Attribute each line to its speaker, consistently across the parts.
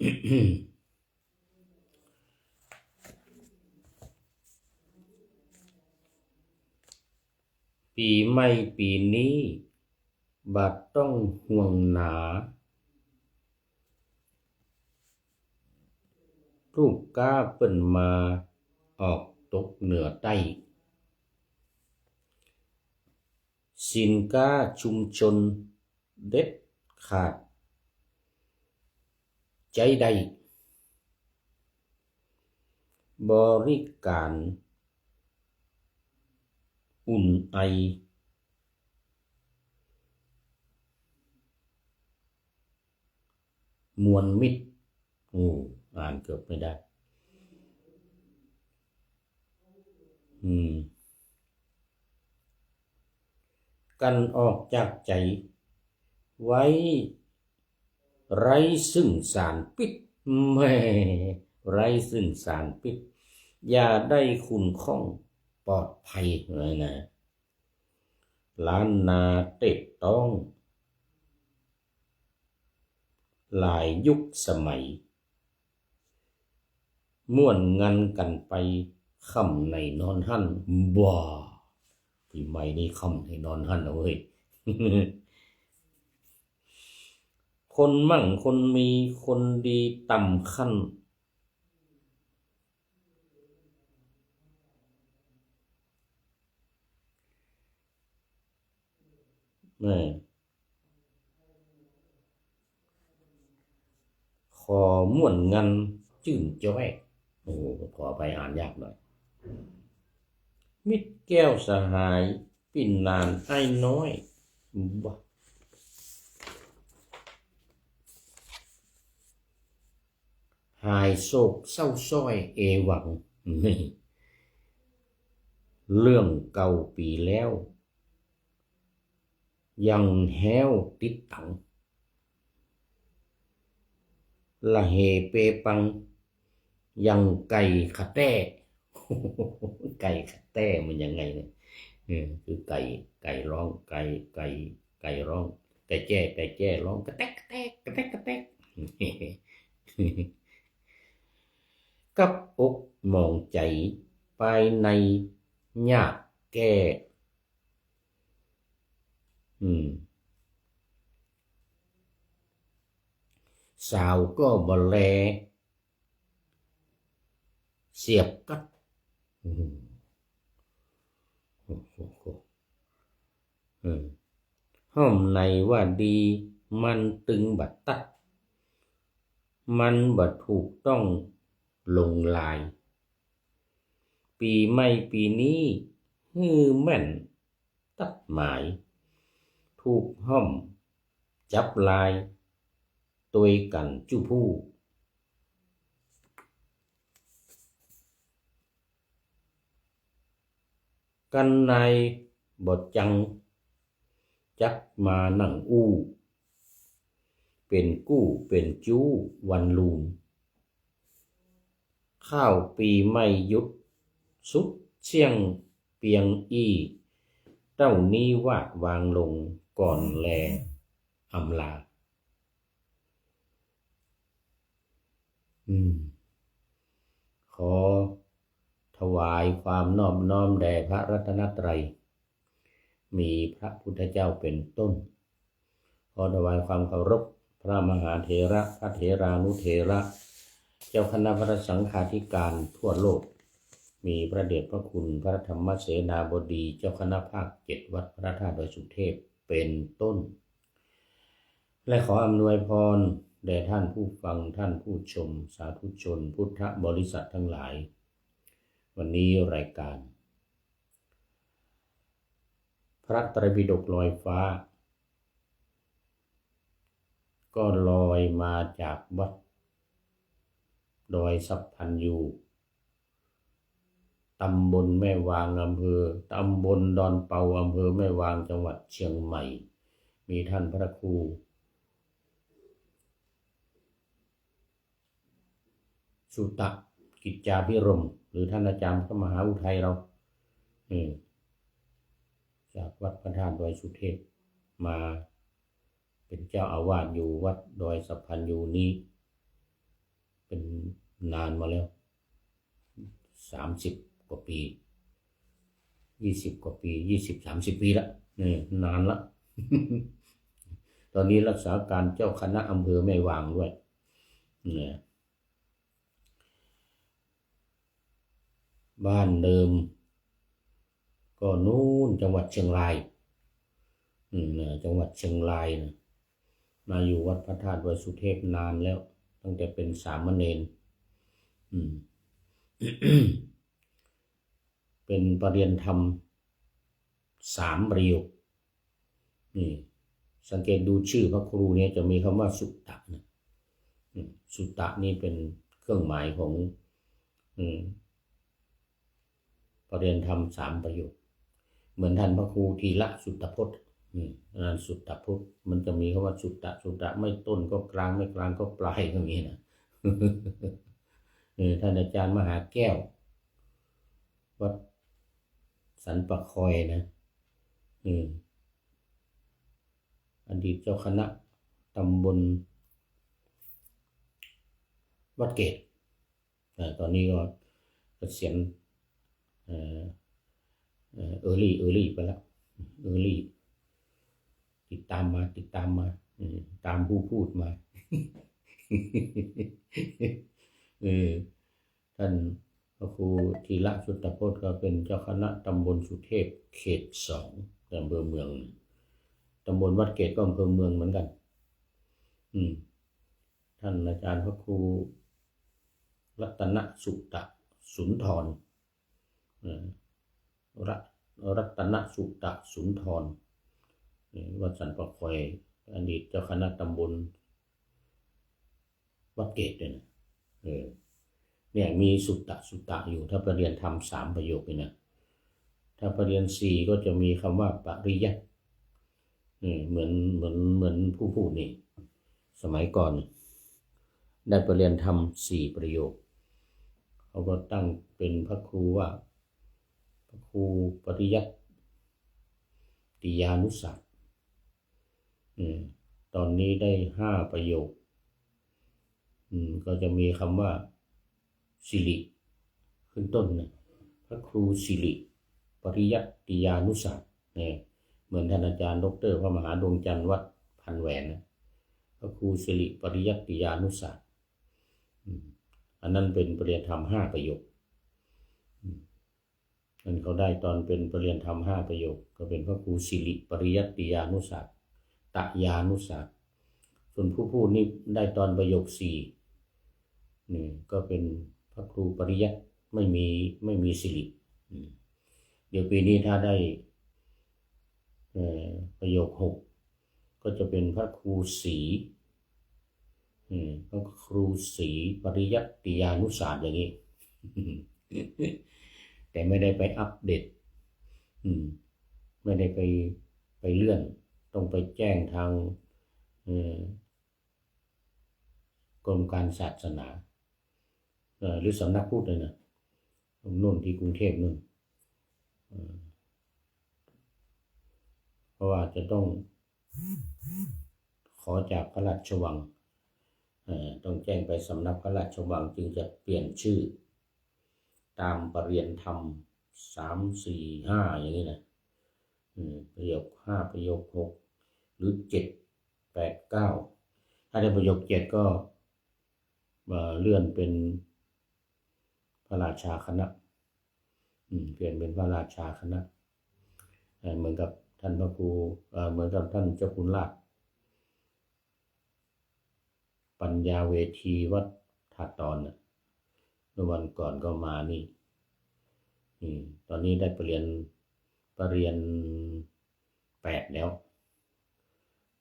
Speaker 1: ปีใหม่ปีนี้บัดต้องห่วงหนาลูกก้าเปิ้นมาออกตกเหนือใต้สินค้าชุมชนเด็ดขาดใจใดบริการอุ่นไอมวลมิตรอ่านเกือบไม่ได้กันออกจากใจไว้ไร้ซึ่งสารพิษแม่ไร้ซึ่งสารพิษอย่าได้คุณข้องปลอดภัยเลยนะล้านนาเต็ดต้องหลายยุคสมัยม่วนงันกันไปค่ำในนอนหั่นบ่ปีใหม่นี้ค่ำในนอนหั่นเอาเว้ย คนมั่งคนมีคนดีต่ำขั้นขอม่วนงันจื่นจ้อยขอไปอ่านยากหน่อยมิตรแก้วสหายปิ่นนานไอ้น้อยบ่หายโศกเศร้าส้อยเอวังนี่เรื่องเก่าปีแล้วยังแห้วติดตังละเฮเปปังยังไก่ขะแต้ไก่ขะแต้มันยังไงเนี่ยคือไก่ร้องไก่ร้องไก่แจ้ร้องกระแตกกระแตกกระแตกกระแตกกับอกมองใจภายในยากแก่สาวก็บ่แลเสียบกัดห้อมในว่าดีมันตึงบัดตัดมันบัดถูกต้องลงลายปีใหม่ปีนี้แม่นตัดหมายถูกห้อมจับลายตัวกันจู้ผู้กันในบทจังจักมานั่งอู้เป็นกู้เป็นจู้วันลูนข้าวปีไม่ยุดสุดเชียงเปียงอี้เต้านี้วาดวางลงก่อนแลอำลาขอถวายความนอบน้อมแด่พระรัตนตรัยมีพระพุทธเจ้าเป็นต้นขอถวายความเคารพพระมหาเถระพระเถรานุเถระเจ้าคณะพระสังฆาธิการทั่วโลกมีพระเดชพระคุณพระธรรมเสนาบดีเจ้าคณะภาค7วัดพระธาตุดอยสุเทพเป็นต้นและขออำนวยพรแด่ท่านผู้ฟังท่านผู้ชมสาธุชนพุทธบริษัททั้งหลายวันนี้รายการพระไตรปิฎกลอยฟ้าก็ลอยมาจากวัดดอยสัพพันยูตำบลแม่วางอำเภอตำบลดอนเปาอำเภอแม่วางจังหวัดเชียงใหม่มีท่านพระครูสุตะกิจจาภิรมย์หรือท่านอาจารย์พระมหาอุทัยเราจากวัดพระธาตุดอยสุเทพมาเป็นเจ้าอาวาสอยู่วัดดอยสัพพันยูนี้ เป็นนานมาแล้ว30 กว่า ปี20 กว่า ปี20-30 ปีละนี่นานละ ตอนนี้รักษาการเจ้าคณะอำเภอแม่วางด้วยเนี่ยบ้านเดิมก็นู้นจังหวัดเชียงรายจังหวัดเชียงรายนะมาอยู่วัดพระธาตุวสุเทพนานแล้วตั้งแต่เป็นสามเณร เป็นประเรียนธรรม3 ประโยคนี่สังเกตดูชื่อพระครูเนี่ยจะมีคำว่าสุตตะนะสุตตะนี่เป็นเครื่องหมายของประเรียนธรรม3 ประโยคเหมือนท่านพระครูทีละสุตตพจน์นั่นสุตตพจน์มันจะมีคำว่าสุตตะไม่ต้นก็กลางไม่กลางก็ปลายก็มีนะ ท่านอาจารย์มหาแก้ววัดสันปะคอยนะอดีตเจ้าคณะตำบลวัดเกตตอนนี้ก็เกษียณเออรี่ไปแล้วติดตามมาตามผู้พูดมา ท่านพระครูธีระสุตตพจน์ก็เป็นเจ้าคณะตำบลสุเทพเขต2อำเภอเมืองตำบลวัดเกตก็อำเภอเมืองเหมือนกันท่านอาจารย์พระครูรัตนสุตตะสุนทรรัตนสุตตะสุนทรวัดสันปะคอยอดีตเจ้าคณะตำบลวัดเกตด้วยนะเนี่ยมีสุตตะอยู่ถ้าประเรียนธรรม3 ประโยคนี่นะถ้าประเรียน4ก็จะมีคำว่าปริยัติเหมือนผู้พูดนี่สมัยก่อนได้ประเรียนธรรม4 ประโยคเขาก็ตั้งเป็นพระครูว่าพระครูปริยัติยานุศาสตร์ตอนนี้ได้5 ประโยคก็จะมีคำว่าสิริขึ้นต้นนะพระครูสิริปริยัติยานุศาสตร์เหมือนท่านอาจารย์ดร.พระมหาดวงจันทร์วัดพันแหวนนะพระครูสิริปริยัติยานุศาสตร์อันนั้นเป็นประเรียนธรรม5 ประโยคนั่นเขาได้ตอนเป็นประเรียนธรรม5 ประโยคก็เป็นพระครูสิริปริยัติยานุศาสตร์ตยานุศาสตร์ส่วนผู้พูดนี่ได้ตอนประโยค4นี่ก็เป็นพระครูปริยัติไม่มีสิริเดี๋ยวปีนี้ถ้าได้ประโยค6ก็จะเป็นพระครูศรีพระครูศรีปริยัติยานุศาสตร์อย่างนี้ แต่ไม่ได้ไปอัปเดตไม่ได้ไปเลื่อนต้องไปแจ้งทางกรมการศาสนาหรือสำนักพุทธเลยนะนู่นที่กรุงเทพนู่นเพราะว่าจะต้องขอจากพระราชวังต้องแจ้งไปสำนักพระราชวังจึงจะเปลี่ยนชื่อตามประเรียนธรรม3 4 5อย่างนี้นะประโยค5 ประโยค6หรือ7 8 9ถ้าได้ประโยค7ก็เลื่อนเป็นพระราชาคณะเปลี่ยนเป็นพระราชาคณะเหมือนกับท่านพระครูเหมือนกับท่านเจ้าคุณราชปัญญาเวทีวัดธาตุตอนเมื่อวันก่อนก็มานี่ตอนนี้ได้ประเรียน8 แล้ว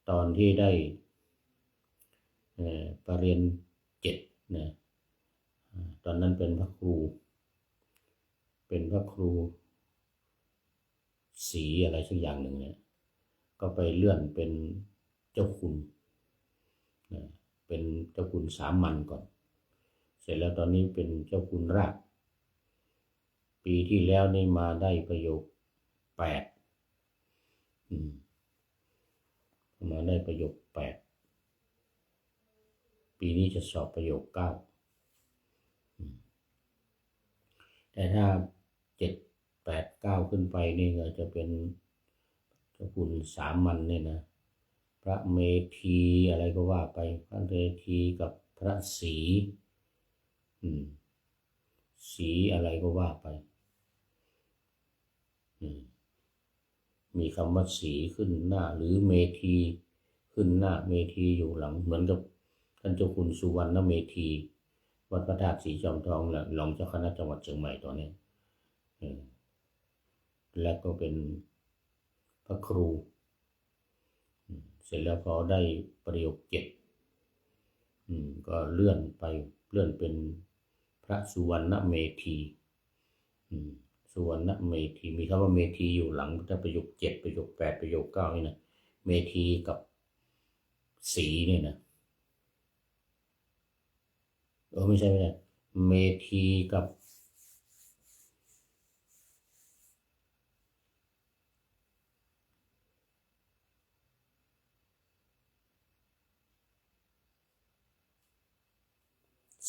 Speaker 1: ตอนที่ได้ประเรียน7นะตอนนั้นเป็นพระครูสีอะไรสักอย่างหนึ่งเนี่ยก็ไปเลื่อนเป็นเจ้าคุณเป็นเจ้าคุณสามัญก่อนเสร็จแล้วตอนนี้เป็นเจ้าคุณราชปีที่แล้วนี่มาได้ประโยค8มาได้ประโยค8ปีนี้จะสอบประโยค9 แต่ถ้า7 8 9ขึ้นไปนี่ก็จะเป็นเจ้าคุณสามัญเนี่ยนะพระเมธีอะไรก็ว่าไปพระเมธีกับพระศรีศรีอะไรก็ว่าไปมีคำว่าศรีขึ้นหน้าหรือเมธีขึ้นหน้าเมธีอยู่หลังเหมือนกับท่านเจ้าคุณสุวรรณเมธีวัดพระธาตุสีจอมทองและรองเจ้าคณะจังหวัดเชียงใหม่ตอนนี้และก็เป็นพระครูเสร็จแล้วพอได้ประโยค7ก็เลื่อนเป็นพระสุวรรณเมธีสุวรรณเมธีมีคำว่าเมธีอยู่หลังถ้าประโยค7ประโยค8ประโยค9นี่นะเมธีกับศรีเนี่ยนะไม่ใช่เมธีกับ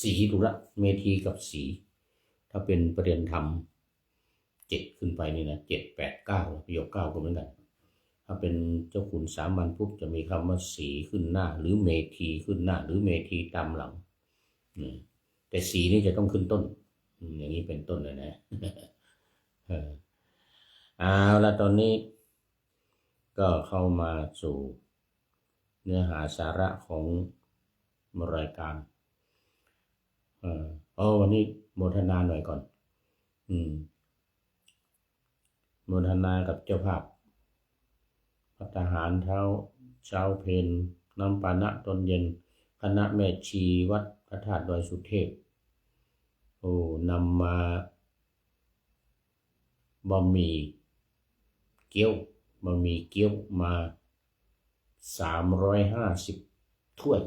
Speaker 1: ศรีถูกละเมธีกับศรีถ้าเป็นประเด็นธรรม7ขึ้นไปนี่นะ7 8 9ประโยค9ก็เหมือนกันถ้าเป็นเจ้าขุนสามัญปุ๊บจะมีคำว่าศรีขึ้นหน้าหรือเมธีขึ้นหน้าหรือเมธีตามหลังแต่ศรีนี่จะต้องขึ้นต้นอย่างนี้เป็นต้นเลยนะเอาละตอนนี้ก็เข้ามาสู่เนื้อหาสาระของรายการวันนี้โมทนาหน่อยก่อนโมทนากับเจ้าภาพพระทหารเช้าเพลน้ำปานะตอนเย็นคณะแม่ชีวัดพระธาตุดอยสุเทพนำมาบะหมี่เกี๊ยวมา350ถ้วย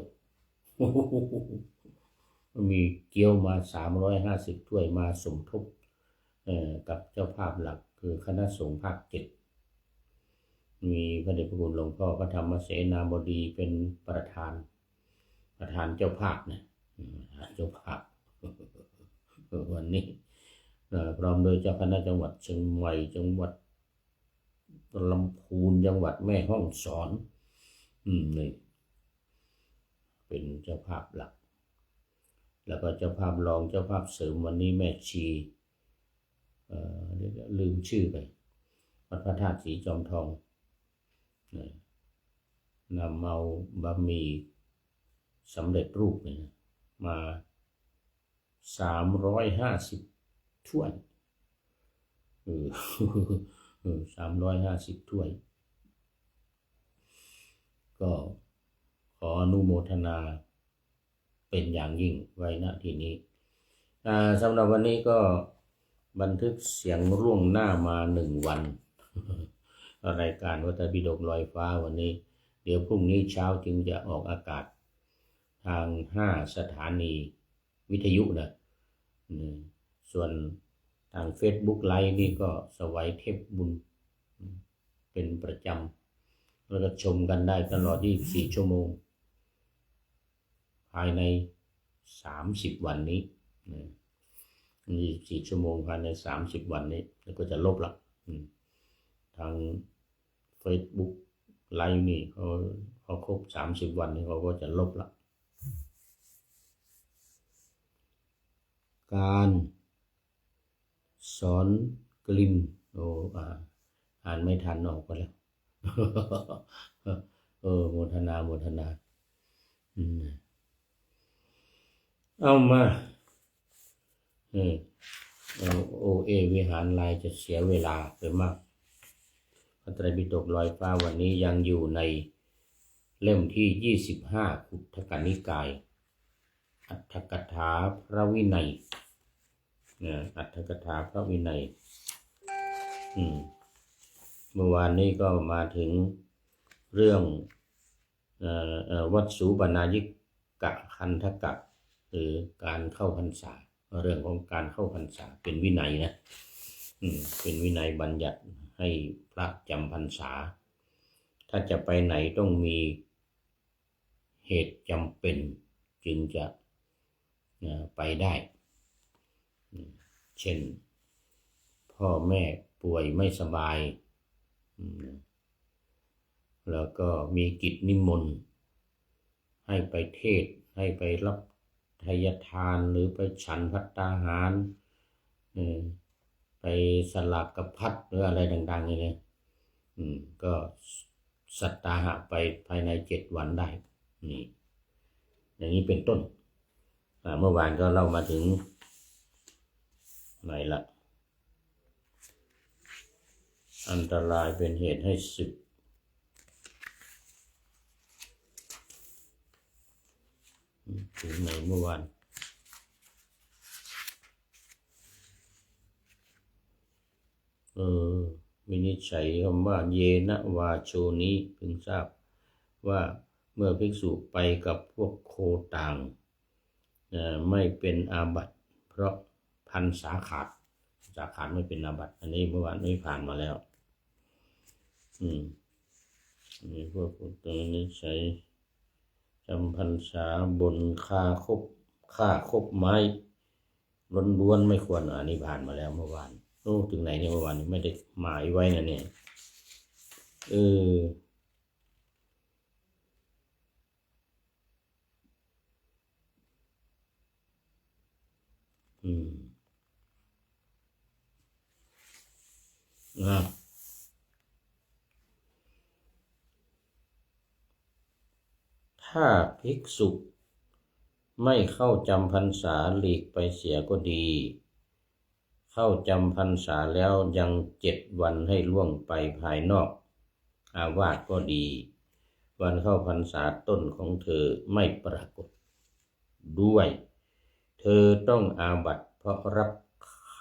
Speaker 1: มีเกี๊ยวมา350ถ้วยมาสมทบกับเจ้าภาพหลักคือคณะสงฆ์ภาค7มีพระเดชพระคุณหลวงพ่อพระธรรมเสนาบดีเป็นประธานเจ้าภาพนะเจ้าภาพวันนี้พร้อมโดยเจ้าคณะจังหวัดเชียงใหม่จังหวัดลำพูนจังหวัดแม่ฮ่องสอนนี่เป็นเจ้าภาพหลักแล้วก็เจ้าภาพรองเจ้าภาพเสริมวันนี้แม่ชีลืมชื่อไปวัดพระธาตุสีจอมทองนำเอาบะหมี่สำเร็จรูปมา350ถ้วย350ถ้วยก็ขออนุโมทนาเป็นอย่างยิ่งไว้ณที่นี้สำหรับวันนี้ก็บันทึกเสียงล่วงหน้ามา1 วันรายการวัตถบิดกลอยฟ้าวันนี้เดี๋ยวพรุ่งนี้เช้าจึงจะออกอากาศทาง5 สถานีวิทยุนะส่วนทาง Facebook ไลฟ์นี่ก็สวัยเทพบุญเป็นประจำเราจะชมกันได้ตลอด24 ชั่วโมงภายใน30 วันนี้24 ชั่วโมงภายใน30 วันนี้แล้วก็จะลบละทาง Facebook ไลฟ์นี่เขาครบ30 วันนี้เขาก็จะลบละการสอนกลิ่นอ่านไม่ทันออกไปแล้วโมทนาเอามาวิหารลายจะเสียเวลาไปมากพระไตรปิฎกลอยฟ้าวันนี้ยังอยู่ในเล่มที่25ขุททกนิกายอัตถกถาพระวินัยอัตถกถาพระวินัยเมื่อวานนี้ก็มาถึงเรื่องวัดสูบนายิกะคันธกะหรือการเข้าพรรษาเรื่องของการเข้าพรรษาเป็นวินัยนะเป็นวินัยบัญญัติให้พระจำพรรษาถ้าจะไปไหนต้องมีเหตุจำเป็นจึงจะไปได้เช่น พ่อแม่ป่วยไม่สบายแล้วก็มีกิจนิมนต์ให้ไปเทศน์ให้ไปรับทายทานหรือไปฉันภัตตาหารไปสลากพัดหรืออะไรต่างๆนี่ก็สัตตาหะไปภายใน7 วันได้นี่อย่างนี้เป็นต้นเมื่อวานก็เล่ามาถึงไหนละอันตรายเป็นเหตุให้สึกถึงไหนเมื่อวานวินิจฉัยคำว่าเยนะวาโชนี้พึงทราบว่าเมื่อภิกษุไปกับพวกโคต่างไม่เป็นอาบัติเพราะพรรษาขาดไม่เป็นอาบัติอันนี้เมื่อวานไม่ผ่านมาแล้วนี่พวกตัวนี้ใช้จำพรรษาบนค่าคบไม้ล้วนไม่ควรอันนี้ผ่านมาแล้วเมื่อวานถึงไหนเนี่ยเมื่อวานไม่ได้หมายไว้นะเนี่ยถ้าภิกษุไม่เข้าจำพรรษาหลีกไปเสียก็ดีเข้าจำพรรษาแล้วยัง7 วันให้ล่วงไปภายนอกอาวาสก็ดีวันเข้าพรรษาต้นของเธอไม่ปรากฏด้วยเธอต้องอาบัติเพราะรับค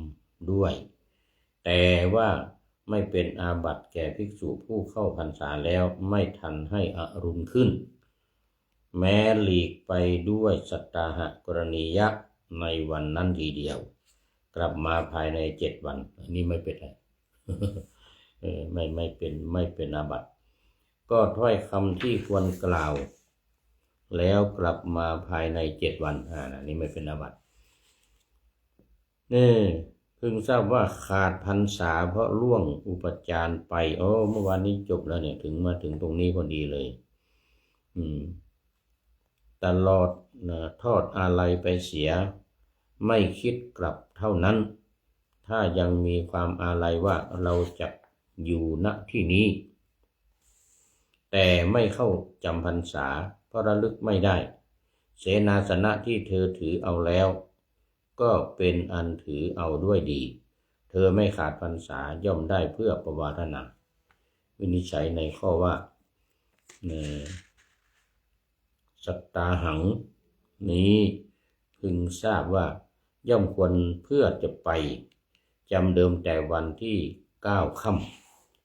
Speaker 1: ำด้วยแต่ว่าไม่เป็นอาบัติแก่ภิกษุผู้เข้าพรรษาแล้วไม่ทันให้อรุณขึ้นแม้หลีกไปด้วยสัตตาหะกรณียะในวันนั้นทีเดียวกลับมาภายใน7 วันอันนี้ไม่เป็นไรไม่เป็นอาบัติก็ถ้อยคำที่ควรกล่าวแล้วกลับมาภายใน7 วันอันนี้ไม่เป็นอาบัติเพิ่งทราบว่าขาดพรรษาเพราะล่วงอุปจารไปเมื่อวานนี้จบแล้วเนี่ยมาถึงตรงนี้พอดีเลยตลอดทอดอาลัยไปเสียไม่คิดกลับเท่านั้นถ้ายังมีความอาลัยว่าเราจะอยู่ณที่นี้แต่ไม่เข้าจำพรรษาเพราะระลึกไม่ได้เสนาสนะที่เธอถือเอาแล้วก็เป็นอันถือเอาด้วยดีเธอไม่ขาดพรรษาย่อมได้เพื่อประวารณาวินิจฉัยในข้อว่าสัตตาหังนี้พึงทราบว่าย่อมควรเพื่อจะไปจำเดิมแต่วันที่9 ค่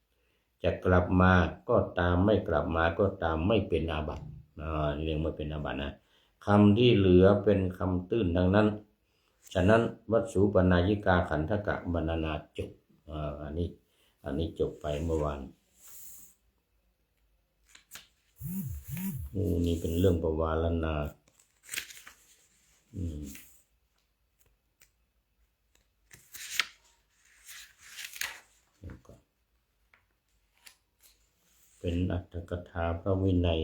Speaker 1: ำจะกลับมาก็ตามไม่กลับมาก็ตามไม่เป็นอาบัติเรื่องไม่เป็นอาบัตินะคำที่เหลือเป็นคำตื้นดังนั้นฉะนั้นวัสสุปนายิกาขันธกะบรรณนาจบอันนี้จบไปเมื่อวานนี่เป็นเรื่องปวารณาเป็นอัตถกถาพระวินัย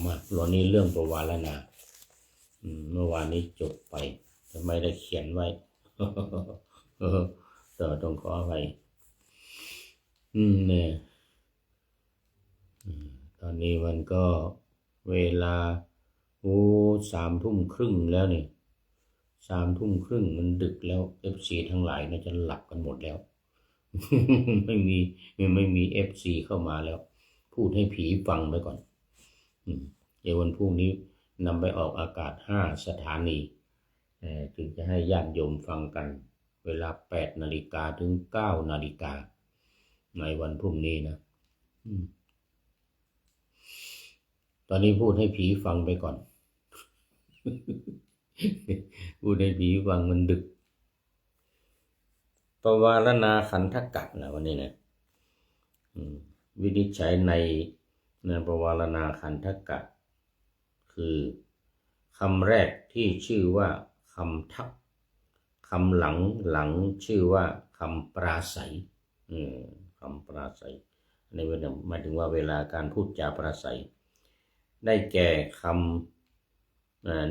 Speaker 1: มาหลวนี้เรื่องปวารณาเมื่อวานนี้จบไปจะไม่ได้เขียนไว้ต้องขออภัยเนี่ยตอนนี้มันก็เวลา3 ทุ่มครึ่งแล้วเนี่ย3 ทุ่มครึ่งมันดึกแล้ว FC ทั้งหลายน่าจะหลับกันหมดแล้ว ไม่มี FC เข้ามาแล้วพูดให้ผีฟังไปก่อนเดี๋ยววันพรุ่งนี้นำไปออกอากาศ5 สถานีถึงจะให้ญาติโยมฟังกันเวลา8 นาฬิกาถึง9 นาฬิกาในวันพรุ่งนี้นะตอนนี้พูดให้ผีฟังไปก่อน พูดให้ผีฟังมันดึกปวารณาขันธกะนะวันนี้นะวินิจฉัยในปวารณาขันธกะคือคำแรกที่ชื่อว่าคำทัก คำหลังชื่อว่าคำปราศัยคำปราศัยในหมายถึงว่าเวลาการพูดจาปราศัยได้แก่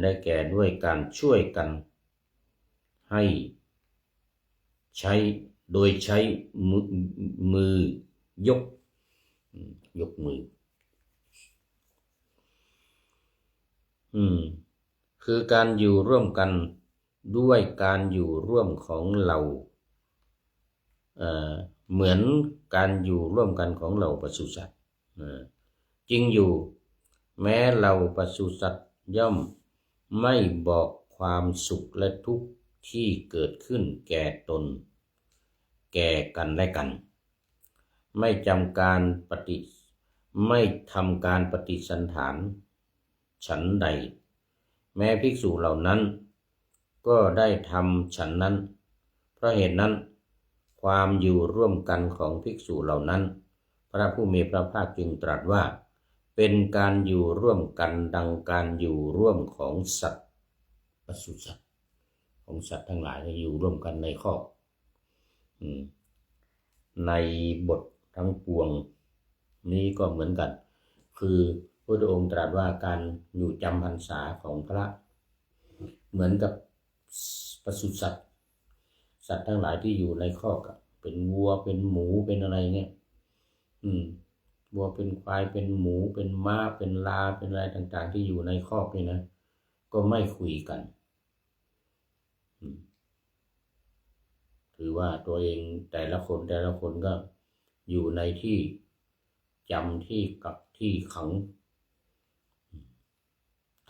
Speaker 1: ได้แก่ด้วยการช่วยกันให้ใช้โดยใช้มือยกมือคือการอยู่ร่วมกันด้วยการอยู่ร่วมของเราเหมือนการอยู่ร่วมกันของเราปศุสัตว์จริงอยู่แม้เราปศุสัตว์ย่อมไม่บอกความสุขและทุกข์ที่เกิดขึ้นแก่ตนแก่กันและกันไม่ทำการปฏิสันถานฉันใดแม้ภิกษุเหล่านั้นก็ได้ทำฉันนั้นเพราะเหตุนั้นความอยู่ร่วมกันของภิกษุเหล่านั้นพระผู้มีพระภาคจึงตรัสว่าเป็นการอยู่ร่วมกันดังการอยู่ร่วมของสัตว์ปศุสัตว์ของสัตว์ทั้งหลายที่อยู่ร่วมกันในคอกในบททั้งปวงนี้ก็เหมือนกันคือพระพุทธองค์ตรัสว่าการอยู่จำพรรษาของพระเหมือนกับปศุสัตว์สัตว์ทั้งหลายที่อยู่ในคอกเป็นวัวเป็นหมูเป็นอะไรเงี้ยวัวเป็นควายเป็นหมูเป็นม้าเป็นลาเป็นอะไรต่างๆที่อยู่ในคอกนี่นะก็ไม่คุยกันถือว่าตัวเองแต่ละคนก็อยู่ในที่จำที่กักที่ขัง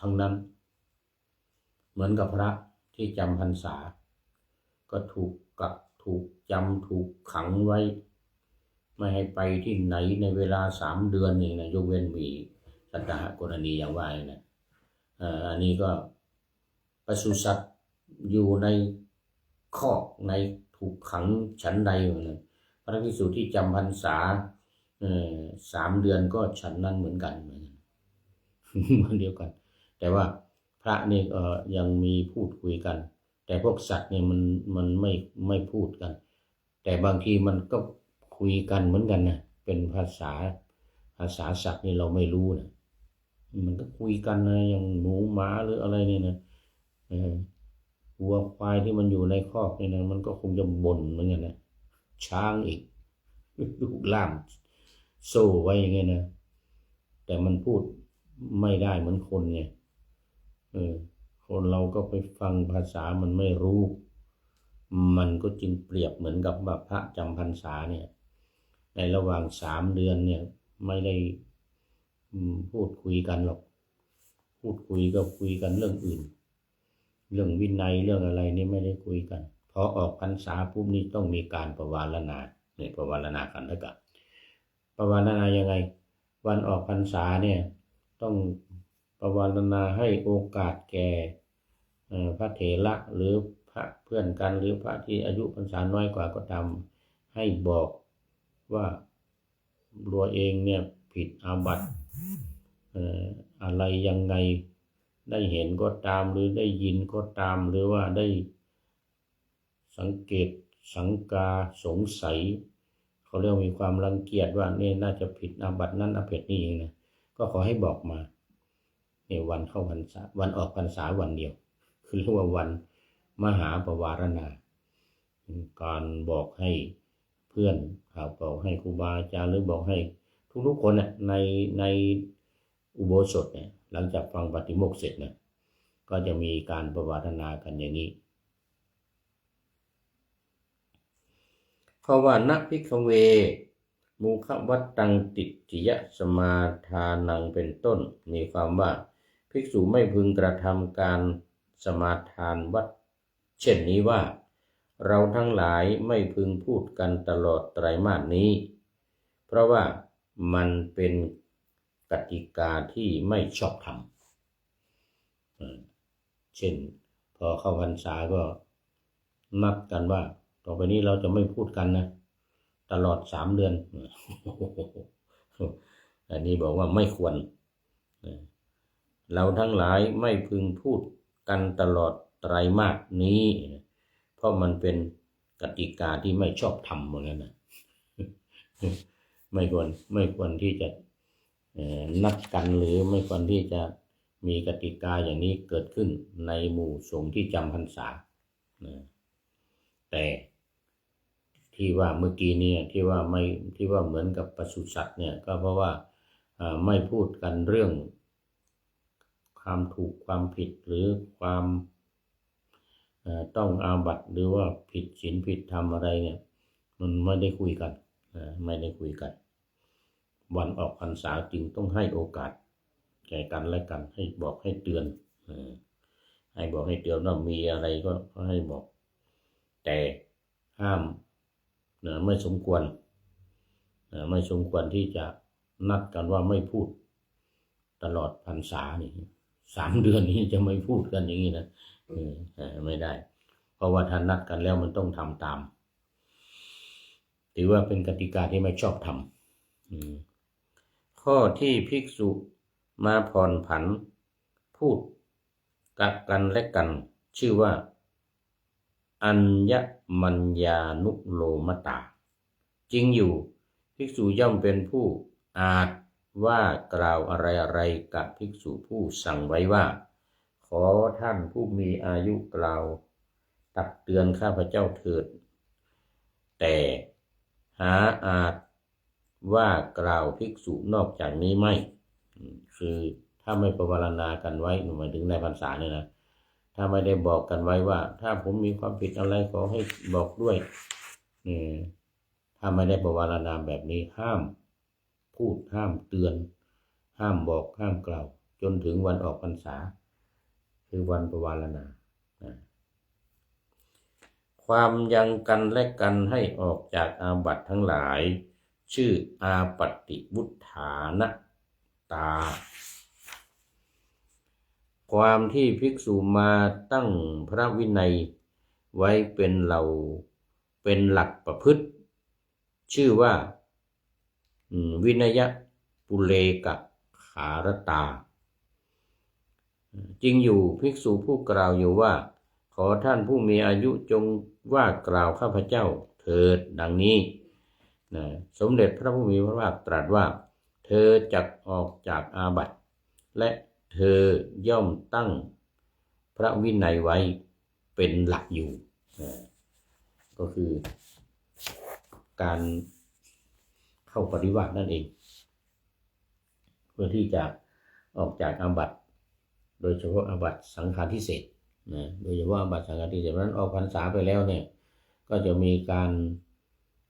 Speaker 1: ทั้งนั้นเหมือนกับพระที่จำพรรษาก็ถูกกักถูกจำถูกขังไว้ไม่ให้ไปที่ไหนในเวลา3 เดือนเองนะยกเว้นมีสัตตหกรณีอย่างว่านะอันนี้ก็ปศุสัตว์อยู่ในคอกในถูกขังฉันใดนะพระภิกษุที่จำพรรษา3 เดือนก็ฉันนั้นเหมือนกันเหมือนเดียวกันแต่ว่าพระนี่ยังมีพูดคุยกันแต่พวกสัตว์เนี่ยมันไม่พูดกันแต่บางทีมันก็คุยกันเหมือนกันนะเป็นภาษาสัตว์นี่เราไม่รู้นะมันก็คุยกันนะอย่างหมูหมาหรืออะไรเนี่ยนะวัวควายที่มันอยู่ในคอกนี่นะมันก็คงจะบ่นเหมือนกันนะช้างอีกลูกล่ามโซ่ไว้อย่างเงี้ยนะแต่มันพูดไม่ได้เหมือนคนไงคนเราก็ไปฟังภาษามันไม่รู้มันก็จึงเปรียบเหมือนกับพระจำพรรษาเนี่ยในระหว่าง3 เดือนเนี่ยไม่ได้พูดคุยกันหรอกพูดคุยก็คุยกันเรื่องอื่นเรื่องวินัยเรื่องอะไรนี่ไม่ได้คุยกันพอออกพรรษาปุ๊บนี่ต้องมีการประวารณาเนี่ยประวารณากันแล้วกันประวารณายังไงวันออกพรรษาเนี่ยต้องประวารณาให้โอกาสแก่พระเถระหรือพระเพื่อนกันหรือพระที่อายุพรรษาน้อยกว่าก็ทำให้บอกว่าตัวเองเนี่ยผิดอาบัติอะไรยังไงได้เห็นก็ตามหรือได้ยินก็ตามหรือว่าได้สังเกตสังกาสงสัยเขาเรียกมีความรังเกียจว่านี่น่าจะผิดอาบัตินั้นอาบัตินี้เองนะก็ขอให้บอกมาในวันเข้าพรรษาวันออกพรรษาวันเดียวคือเรียกว่าวันมหาปวารณาการบอกให้เพื่อนบอกให้ครูบาอาจารย์หรือบอกให้ทุกคนเนี่ยในอุโบสถเนี่ยหลังจากฟังปาฏิโมกข์เสร็จเนี่ยก็จะมีการปวารณากันอย่างนี้เพราะว่านักภิกขเวมุขวัตตังติจิยสมาทานังเป็นต้นมีความว่าภิกษุไม่พึงกระทำการสมาทานวัดเช่นนี้ว่าเราทั้งหลายไม่พึงพูดกันตลอดไตรมาสนี้เพราะว่ามันเป็นกติกาที่ไม่ชอบธรรมเช่นพอเข้าพรรษาก็นัดกันว่าต่อไปนี้เราจะไม่พูดกันนะตลอด3 เดือนอันนี้บอกว่าไม่ควรเราทั้งหลายไม่พึงพูดกันตลอดไตรมาสนี้ เพราะมันเป็นกติกาที่ไม่ชอบธรรมเหมือนกันนะไม่ควรที่จะนัดกันหรือไม่ควรที่จะมีกติกาอย่างนี้เกิดขึ้นในหมู่สงฆ์ที่จำพรรษาแต่ที่ว่าเมื่อกี้เนี่ยที่ว่าเหมือนกับปศุสัตว์เนี่ยก็เพราะว่าไม่พูดกันเรื่องความถูกความผิดหรือความต้องอาบัติหรือว่าผิดศีลผิดธรรมอะไรเนี่ยมันไม่ได้คุยกันวันออกพรรษาจึงต้องให้โอกาสแก่กันและกันให้บอกให้เตือนให้บอกให้เตือนว่ามีอะไรก็ให้บอกแต่ห้ามไม่สมควรที่จะนัดกันว่าไม่พูดตลอดพรรษานี่3 เดือนนี้จะไม่พูดกันอย่างนี้นะไม่ได้เพราะว่าถ้านัดกันแล้วมันต้องทำตามถือว่าเป็นกติกาที่ไม่ชอบทำข้อที่ภิกษุมาผ่อนผันพูดกับกันและกันชื่อว่าอัญญมัญญานุโลมตาจริงอยู่ภิกษุย่อมเป็นผู้อาจว่ากล่าวอะไรกับภิกษุผู้สั่งไว้ว่าขอท่านผู้มีอายุกล่าวตักเตือนข้าพเจ้าเถิดแต่หาอาจว่ากล่าวภิกษุนอกจากนี้ไม่คือถ้าไม่ประวารณากันไว้หมายถึงในพรรษาเนี่ยนะถ้าไม่ได้บอกกันไว้ว่าถ้าผมมีความผิดอะไรขอให้บอกด้วยถ้าไม่ได้ประวารณาแบบนี้ห้ามพูดห้ามเตือนห้ามบอกห้ามกล่าวจนถึงวันออกพรรษาคือวันประวารณาความยังกันและกันให้ออกจากอาบัติทั้งหลายชื่ออาปัตติวุฏฐานตาความที่ภิกษุมาตั้งพระวินัยไว้เป็นหลักประพฤติชื่อว่าวินัยปุเลกขารตาจริงอยู่ภิกษุผู้กล่าวอยู่ว่าขอท่านผู้มีอายุจงว่ากล่าวข้าพเจ้าเถิดดังนี้สมเด็จพระผู้มีพระภาคตรัสว่าเธอจักออกจากอาบัติและเธอย่อมตั้งพระวินัยไว้เป็นหลักอยู่ก็คือการเข้าปฏิบัตินั่นเองเพื่อที่จะออกจากอาบัติโดยเฉพาะอาบัติสังฆาทิเศษโดยเฉพาะอาบัติสังฆาทิเศษนั้นออกพรรษาไปแล้วเนี่ยก็จะมีการ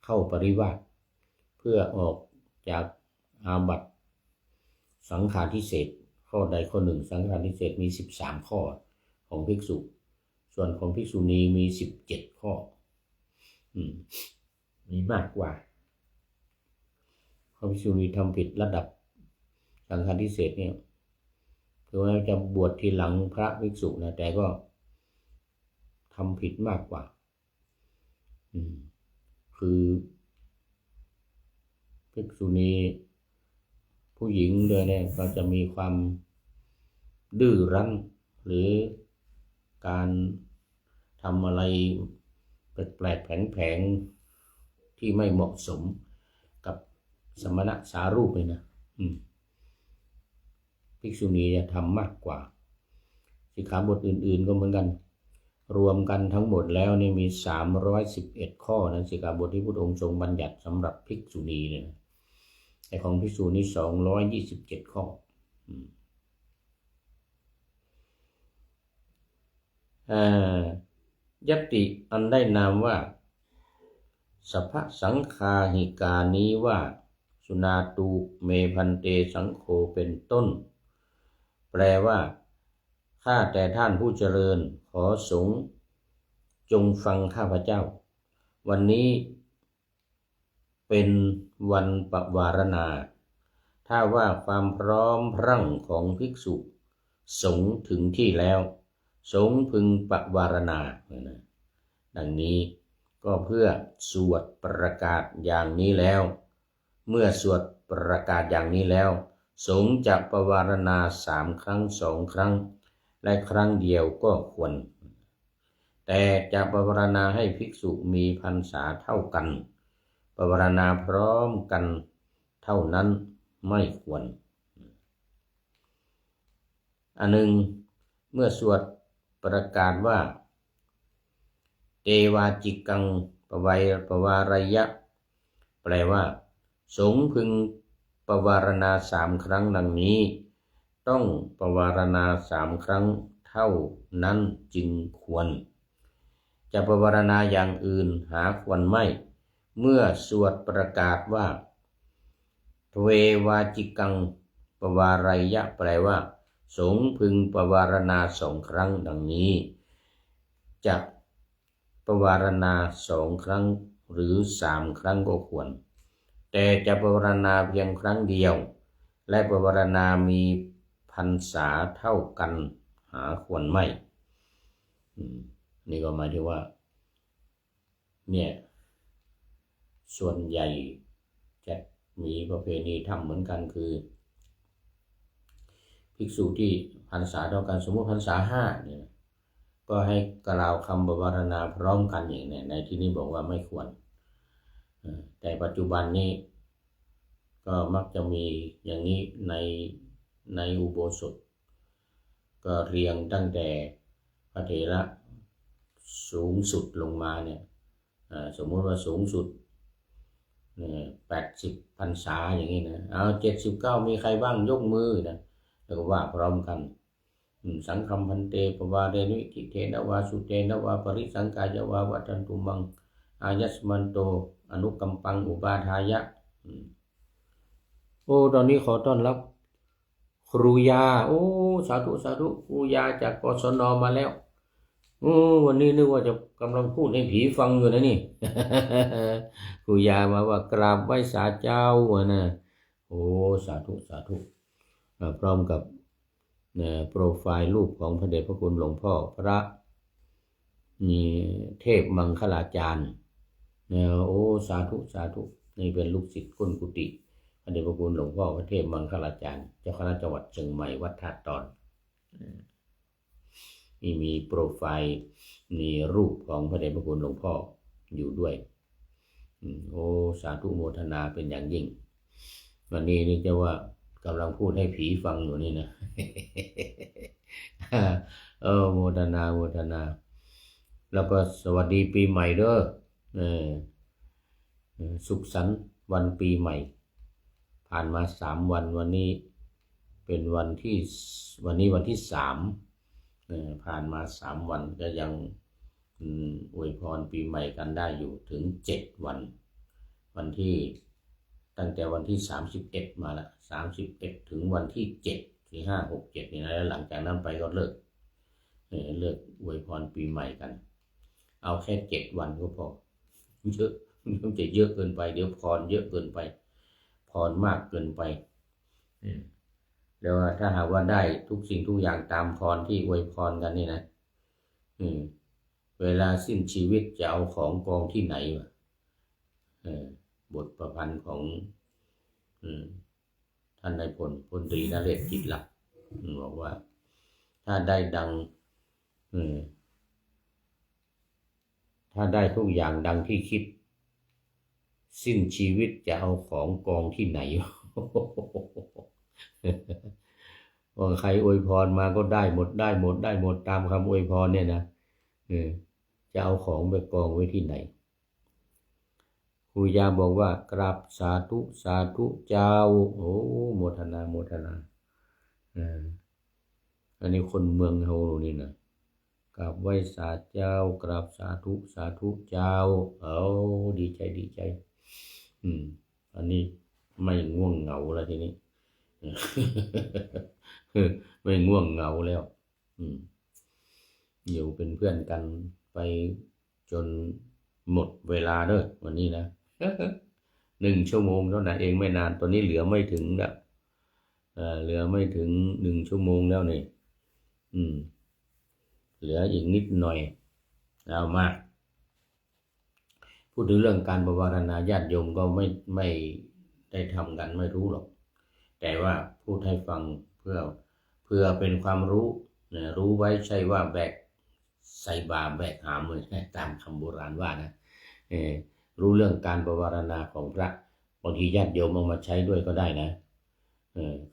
Speaker 1: เข้าปฏิบัติเพื่อออกจากอาบัติสังฆาทิเศษข้อใดข้อหนึ่งสังฆาทิเศษมี13 ข้อของภิกษุส่วนของภิกษุณีมี17 ข้อมีมากกว่าภิกษุณีทำผิดระดับสังฆาทิเศษเนี่ยคือว่าจะบวชทีหลังพระภิกษุนะแต่ก็ทำผิดมากกว่าคือภิกษุณีผู้หญิงด้วยเนี่ยก็จะมีความดื้อรั้นหรือการทำอะไรแปลกๆแผงๆที่ไม่เหมาะสมกับสมณะสารูปเลยนะภิกษุณีจะทำมากกว่าสิกขาบทอื่นๆก็เหมือนกันรวมกันทั้งหมดแล้วนี่มี311 ข้อนะสิกขาบทที่พระองค์ทรงบัญญัติสำหรับภิกษุณีเนี่ยแต่ของภิกษุณี227 ข้อญัตติอันได้นามว่าสัพพสังฆาหิกานี้ว่าสุนาตูเมพันเตสังโฆเป็นต้นแปลว่าข้าแต่ท่านผู้เจริญขอสงฆ์จงฟังข้าพเจ้าวันนี้เป็นวันปวารณาถ้าว่าความพร้อมพรั่งของภิกษุสงฆ์ถึงที่แล้วสงฆ์พึงปวารณาดังนี้ก็เพื่อสวดประกาศอย่างนี้แล้วเมื่อสวดประกาศอย่างนี้แล้วสงฆ์จะปวารณา3 ครั้ง 2 ครั้งและครั้งเดียวก็ควร แต่จะปวารณาให้ภิกษุมีพรรษาเท่ากันปวารณาพร้อมกันเท่านั้นไม่ควรอันหนึ่งเมื่อสวดประกาศว่าเตวาจิกังปวารยะแปลว่าสงฆ์พึงปวารณา3 ครั้งดังนี้ต้องปวารณา3 ครั้งเท่านั้นจึงควรจะปวารณาอย่างอื่นหาควรไม่เมื่อสวดประกาศว่าเทวาจิกังปวารยะแปลว่าสงฆ์พึงปวารณา2 ครั้งดังนี้จะปวารณา2 ครั้งหรือ3 ครั้งก็ควรแต่จะปวารณาเพียงครั้งเดียวและปวารณามีพรรษาเท่ากันหาควรไม่นี่ก็หมายถึงว่าเนี่ยส่วนใหญ่จะมีประเพณีทำเหมือนกันคือภิกษุที่พรรษาเท่ากันสมมติพรรษา5เนี่ยก็ให้กล่าวคำปวารณาพร้อมกันอย่างนี้ในที่นี้บอกว่าไม่ควรแต่ปัจจุบันนี้ก็มักจะมีอย่างนี้ในอุโบสถก็เรียงตั้งแต่พระเถระสูงสุดลงมาเนี่ยสมมติว่าสูงสุด80 พรรษาอย่างนี้นะเอา79มีใครบ้างยกมือนะแล้วก็ว่าพร้อมกันสังฆัมพันเตปวาเรนิทิเทนวาสุเตนวาปริสังกายาวาวัฏันตุมังอายัสมันโตอนุกัมปังอุปาทายะโอ้ตอนนี้ขอต้อนรับครูยาโอ้สาธุสาธุครูยาจากกศน.มาแล้ววันนี้นึกว่าจะกำลังพูดให้ผีฟังอยู่นะนี่ ครูยามาว่ากราบไหว้สาเจ้านะโอ้สาธุสาธุพร้อมกับโปรไฟล์รูปของพระเดชพระคุณหลวงพ่อพระเทพมังคลาจารย์โอ้สาธุสาธุนี่เป็นลูกศิษย์ก้นกุฏิพระเดชพระคุณหลวงพ่อพระเทพมังคลาจารย์เจ้าคณะจังหวัดเชียงใหม่วัดท่าตอนนี่มีโปรไฟล์มีรูปของพระเดชพระคุณหลวงพ่ออยู่ด้วยโอ้สาธุโมทนาเป็นอย่างยิ่งวันนี้นี่จะว่ากำลังพูดให้ผีฟังอยู่นี่นะ โมทนาโมทนาแล้วก็สวัสดีปีใหม่เด้อสุขสันต์วันปีใหม่ผ่านมา3 วันวันนี้เป็นวันที่วันที่3ผ่านมา3 วันก็ยังอวยพรปีใหม่กันได้อยู่ถึง7 วันวันที่ตั้งแต่วันที่31มาละ31ถึงวันที่7ที่5 6 7นี่นะแล้วหลังจากนั้นไปก็เลิกอวยพรปีใหม่กันเอาแค่7 วันก็พอเยอะมันจะเยอะเกินไปเดี๋ยวพรเยอะเกินไปพรมากเกินไปแล้วถ้าหากว่าได้ทุกสิ่งทุกอย่างตามพรที่อวยพรกันนี่นะเวลาสิ้นชีวิตจะเอาของกองที่ไหนวะบทประพันธ์ของท่านนายพลตรีนเรศจิตหลักบอกว่าถ้าได้ดังถ้าได้ทุกอย่างดังที่คิดสิ้นชีวิตจะเอาของกองที่ไหน ว่าใครอวยพรมาก็ได้หมดตามคำอวยพรเนี่ยนะจะเอาของไปกองไว้ที่ไหนครูยาบอกว่ากราบสาธุสาธุเจ้าโอ้โมทนาโมทนาอันนี้คนเมืองเฮานี่นะกราบไหว้สาเจ้ากราบสาธุสาธุเจ้าดีใจอันนี้ไม่ง่วงเหงาแล้วทีนี้ ไม่ง่วงเหงาแล้วอยู่เป็นเพื่อนกันไปจนหมดเวลาเด้อวันนี้นะ 1 ชั่วโมงเท่านั้นเองไม่นานตอนนี้เหลือไม่ถึงแบบเหลือไม่ถึง1 ชั่วโมงแล้วนี่เหลืออีกนิดหน่อยเอามากพูดถึงเรื่องการปวารณาญาติโยมก็ไม่ได้ทำกันไม่รู้หรอกแต่ว่าพูดให้ฟังเพื่อเป็นความรู้รู้ไว้ใช่ว่าแบก ใส่บาแบกหามเลยตามคำโบราณว่านะรู้เรื่องการประวารณาของพระบางทีญาติโยมเอามาใช้ด้วยก็ได้นะ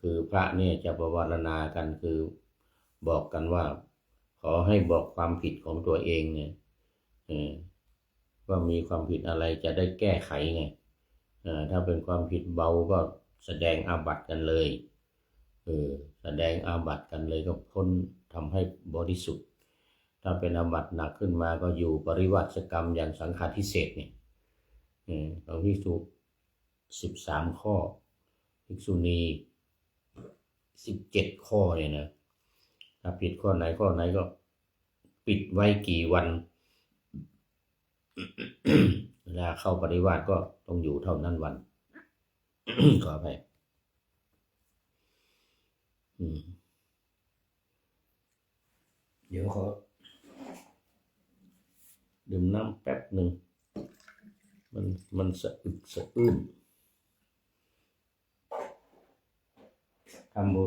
Speaker 1: คือพระเนี่ยจะประวารณากันคือบอกกันว่าขอให้บอกความผิดของตัวเองเนี่ยว่ามีความผิดอะไรจะได้แก้ไขไงถ้าเป็นความผิดเบาก็แสดงอาบัติกันเลยแสดงอาบัติกันเลยก็พ้นทำให้บริสุทธิ์ถ้าเป็นอาบัติหนักขึ้นมาก็อยู่ปริวาสกรรมอย่างสังฆาทิเศษเนี่ยเราภิกษุ13 ข้อภิกษุณี17 ข้อเนี่ยนะถ้าผิดข้อไหนก็ปิดไว้กี่วันเวลาเข้าปริวาสก็ต้องอยู่เท่านั้นวัน ขออภัยเดี๋ยวขอดื่มน้ำแป๊บหนึ่งมันสะอึกสะอื้นคำโบ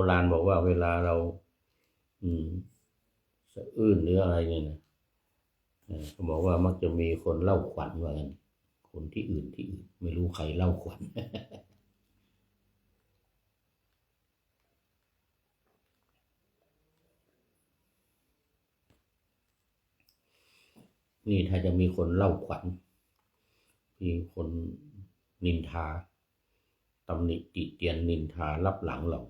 Speaker 1: ราณบอกว่าเวลาเราสะอื้นหรืออะไรเนี่ยนะเขาบอกว่ามักจะมีคนเล่าขวัญว่ากันคนที่อื่นไม่รู้ใครเล่าขวัญ นี่ถ้าจะมีคนเล่าขวัญมีคนนินทาตำหนิติเตียนนินทารับหลังเรา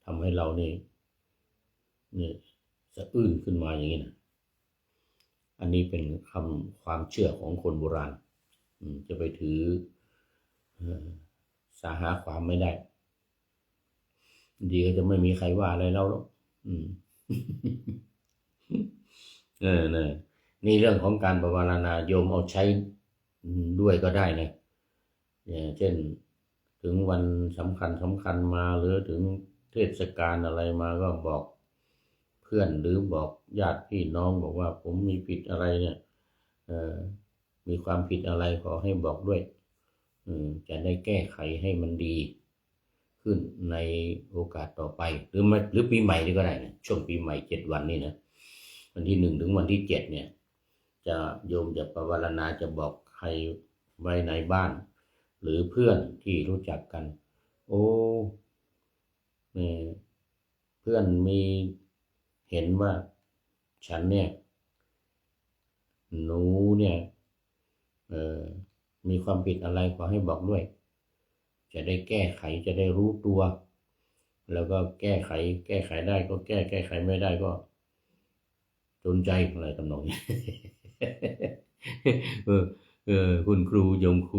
Speaker 1: ทำให้เรานี่สะอื้นขึ้นมาอย่างนี้นะอันนี้เป็นความเชื่อของคนโบราณจะไปถือสาหาความไม่ได้ดีก็จะไม่มีใครว่าอะไรเราหรอกนี่เรื่องของการประวารณาโยมเอาใช้ด้วยก็ได้นะเช่นถึงวันสำคัญมาหรือถึงเทศกาลอะไรมาก็บอกเพื่อนหรือบอกญาติพี่น้องบอกว่าผมมีผิดอะไรเนี่ยมีความผิดอะไรขอให้บอกด้วยจะได้แก้ไขให้มันดีขึ้นในโอกาสต่อไปหรือปีใหม่นี่ก็ได้นะช่วงปีใหม่7 วันนี่นะวันที่1ถึงวันที่7เนี่ยจะโยมจะประวารณาจะบอกใครไว้ในบ้านหรือเพื่อนที่รู้จักกันโอ้เพื่อนมีเห็นว่าฉันเนี่ยหนูเนี่ยมีความผิดอะไรขอให้บอกด้วยจะได้แก้ไขจะได้รู้ตัวแล้วก็แก้ไขได้ก็แก้ไขไม่ได้ก็จนใจอะไรทำนองนี้คุณครูยมค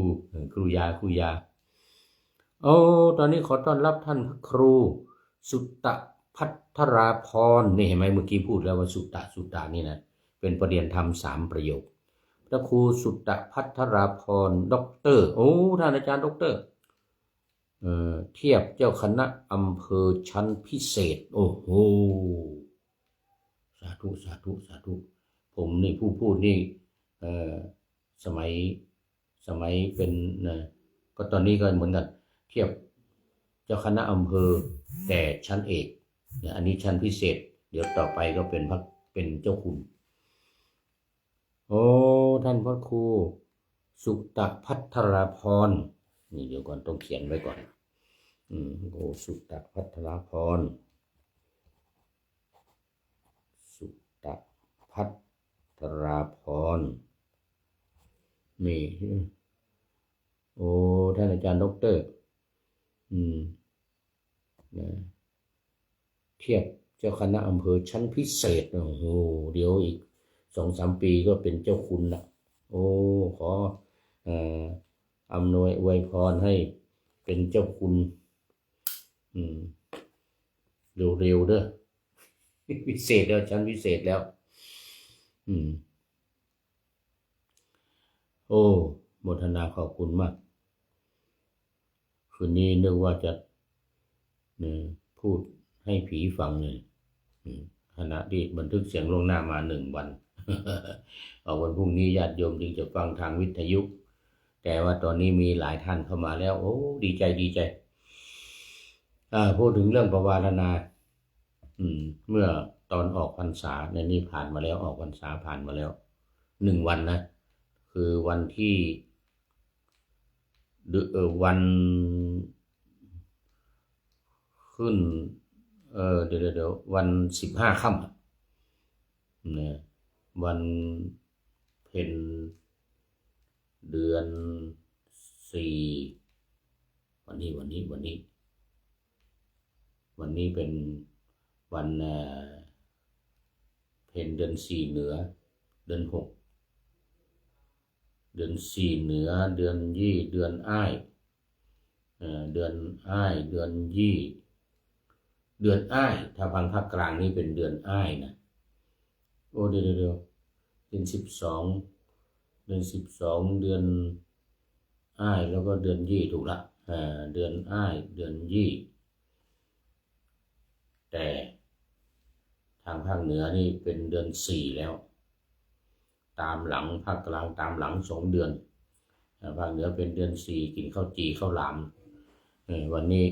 Speaker 1: รูยาตอนนี้ขอต้อนรับท่านครูสุตตภัทราพรนี่เห็นไหมเมื่อกี้พูดแล้วว่าสุตตนี่นะเป็นประเด็นธรรม3 ประโยคพระครูสุตตภัทราพรด็อกเตอร์ท่านอาจารย์ด็อกเตอร์เทียบเจ้าคณะอำเภอชั้นพิเศษโอ้โหสาธุผมนี่ผู้พูดนี่สมัยเป็นก็ตอนนี้ก็เหมือนกันเทียบเจ้าคณะอำเภอแต่ชั้นเอกอันนี้ชั้นพิเศษเดี๋ยวต่อไปก็เป็นเจ้าคุณท่านพระครูสุตตภัทราพรนี่เดี๋ยวก่อนต้องเขียนไว้ก่อนสุตตภัทราพรสุตตภัทราพรนี่ท่านอาจารย์ด็อกเตอร์เทียบเจ้าคณะอำเภอชั้นพิเศษเดี๋ยวอีก2-3 ปีก็เป็นเจ้าคุณละขออำนวยอวยพรให้เป็นเจ้าคุณเร็วๆเด้อพิเศษแล้วชั้นพิเศษแล้วโมทนาขอบคุณมากคืนนี้นึกว่าจะพูดให้ผีฟังเลยขณะที่บันทึกเสียงล่วงหน้ามา1 วัน วันพรุ่งนี้ญาติโยมจึงจะฟังทางวิทยุแต่ว่าตอนนี้มีหลายท่านเข้ามาแล้วดีใจพูดถึงเรื่องประวารณาเมื่อ ตอนออกพรรษาในนี่ผ่านมาแล้วออกพรรษาผ่านมาแล้ว1 วันนะคือวันที่วันขึ้นเดี๋ยววัน15 ค่ำเนี่ยวันเพ็ญเดือน4วันนี้เป็นวันเพ็ญเดือน4เหนือเดือน6เดือน4เหนือเดือนยี่เดือนอ้ายเดือนอ้ายเดือนยี่เดือนอ้ายถ้าฟังภาคกลางนี่เป็นเดือนอ้ายนะโอ้เดี๋ยวเดือน12เดือนอ้ายแล้วก็เดือนยี่ถูกละเดือนอ้ายเดือนยี่แต่ทางภาคเหนือนี่เป็นเดือน4แล้วตามหลังภาคกลางตามหลัง2 เดือนภาคเหนือเป็นเดือน4กินข้าวจี่ข้าวหลามวันนี้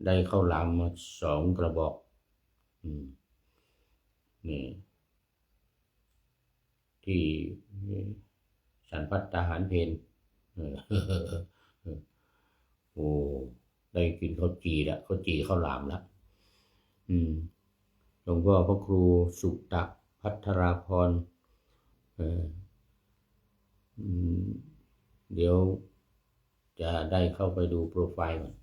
Speaker 1: ได้ข้าวหลามมา2 กระบอกนี่ที่ฉันภัตตาหารเพลโอ้ได้กินข้าวจี่แล้วข้าวจี่ข้าวหลามแล้วหลวงพ่อพระครูสุตะภัทราพรเดี๋ยวจะได้เข้าไปดูโปรไฟล์ก่อน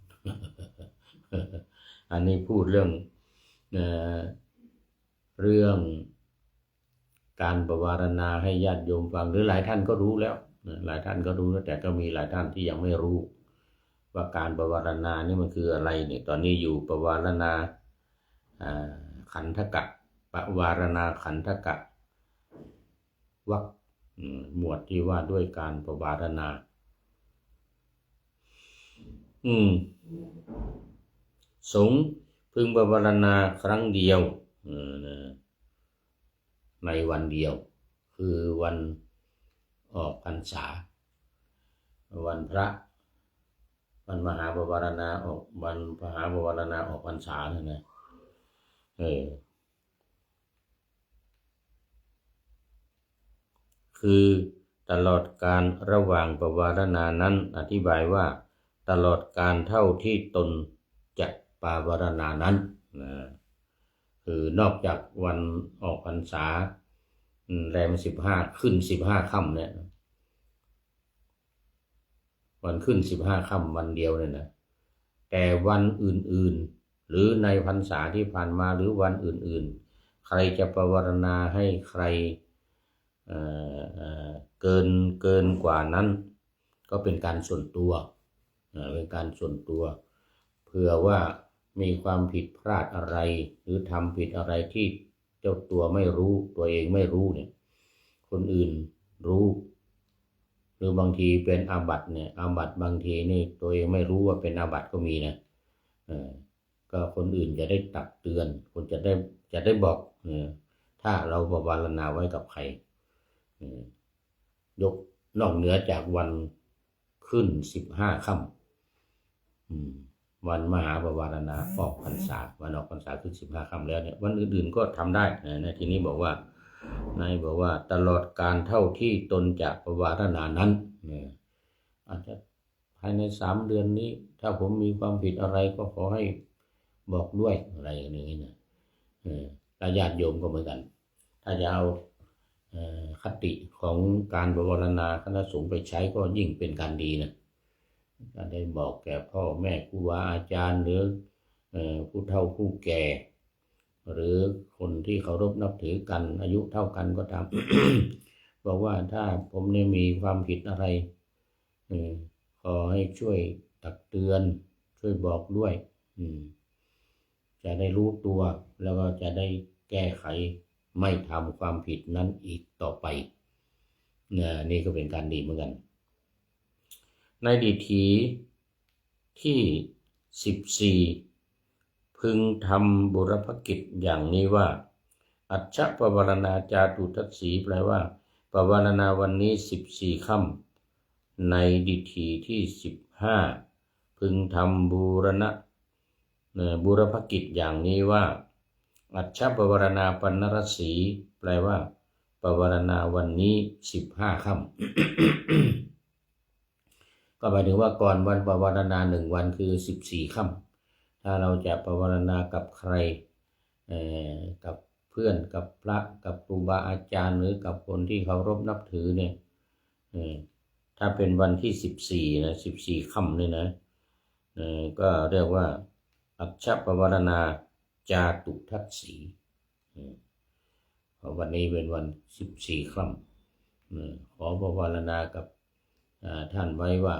Speaker 1: อันนี้พูดเรื่องการปวารณาให้ญาติโยมฟังหรือหลายท่านก็รู้แล้วแต่ก็มีหลายท่านที่ยังไม่รู้ว่าการปวารณานี่มันคืออะไรเนี่ยตอนนี้อยู่ปวารณาขันธกะปวารณาขันธกะวรรคหมวดที่ว่าด้วยการปวารณาสงฆ์พึงปวารณาครั้งเดียวในวันเดียวคือวันออกพรรษาวันพระวันมหาปวารณาออกวันมหาปวารณาออกพรรษานะคือตลอดการระหว่างปวารณานั้นอธิบายว่าตลอดการเท่าที่ตนจะปวารณานั้นคือนอกจากวันออกพรรษาแรม15ขึ้น15 ค่ำเนี่ยวันขึ้น15 ค่ำวันเดียวเนี่ยนะแต่วันอื่นๆหรือในพรรษาที่ผ่านมาหรือวันอื่นๆใครจะปวารณาให้ใครเกินกว่านั้นก็เป็นการส่วนตัวเผื่อว่ามีความผิดพลาดอะไรหรือทำผิดอะไรที่เจ้าตัวไม่รู้ตัวเองไม่รู้เนี่ยคนอื่นรู้หรือบางทีเป็นอาบัติเนี่ยอาบัติบางทีนี่ตัวเองไม่รู้ว่าเป็นอาบัติก็มีนะก็คนอื่นจะได้ตักเตือนคนจะได้บอกถ้าเราปวารณาไว้กับใครยกนอกเหนือจากวันขึ้น15 ค่ำวันมหาปวารณาออกพรรษาวันออกพรรษาขึ้น15 ค่ำแล้วเนี่ยวันอื่นๆก็ทำได้นะทีนี้บอกว่าตลอดการเท่าที่ตนจะปวารณานั้นอาจจะภายใน3 เดือนนี้ถ้าผมมีความผิดอะไรก็ขอให้บอกด้วยอะไรอย่างนี้นะญาติโยมก็เหมือนกันถ้าจะเอาคติของการปวารณาคณะสงฆ์ไปใช้ก็ยิ่งเป็นการดีนะการได้บอกแก่พ่อแม่ครูบาอาจารย์หรือผู้เฒ่าผู้แก่หรือคนที่เคารพนับถือกันอายุเท่ากันก็ตาม บอกว่าถ้าผมเนี่ยมีความผิดอะไรขอให้ช่วยตักเตือนช่วยบอกด้วยจะได้รู้ตัวแล้วก็จะได้แก้ไขไม่ทำความผิดนั้นอีกต่อไปนี่ก็เป็นการดีเหมือนกันในดิถีที่14พึงทำบุรพกิจอย่างนี้ว่าอัจฉปวารณาจาตุทัสสีแปลว่าปวารณาวันนี้14 ค่ำในดิถีที่15พึงทำบุรพกิจอย่างนี้ว่า อัชฌปวารณาปัณณรสีแปลว่าปวารณาวันนี้15 ค่ำ ก็หมายถึงว่าก่อนวันปวารณา1 วันคือ14 ค่ำถ้าเราจะปวารณากับใครกับเพื่อนกับพระกับครูบาอาจารย์หรือกับคนที่เคารพนับถือเนี่ยถ้าเป็นวันที่14นะ14 ค่ำนี่นะก็เรียกว่าอัชฌปวารณาจาตุทัสสีวันนี้เป็นวัน14 ค่ำขอปวารณากับท่านไว้ว่า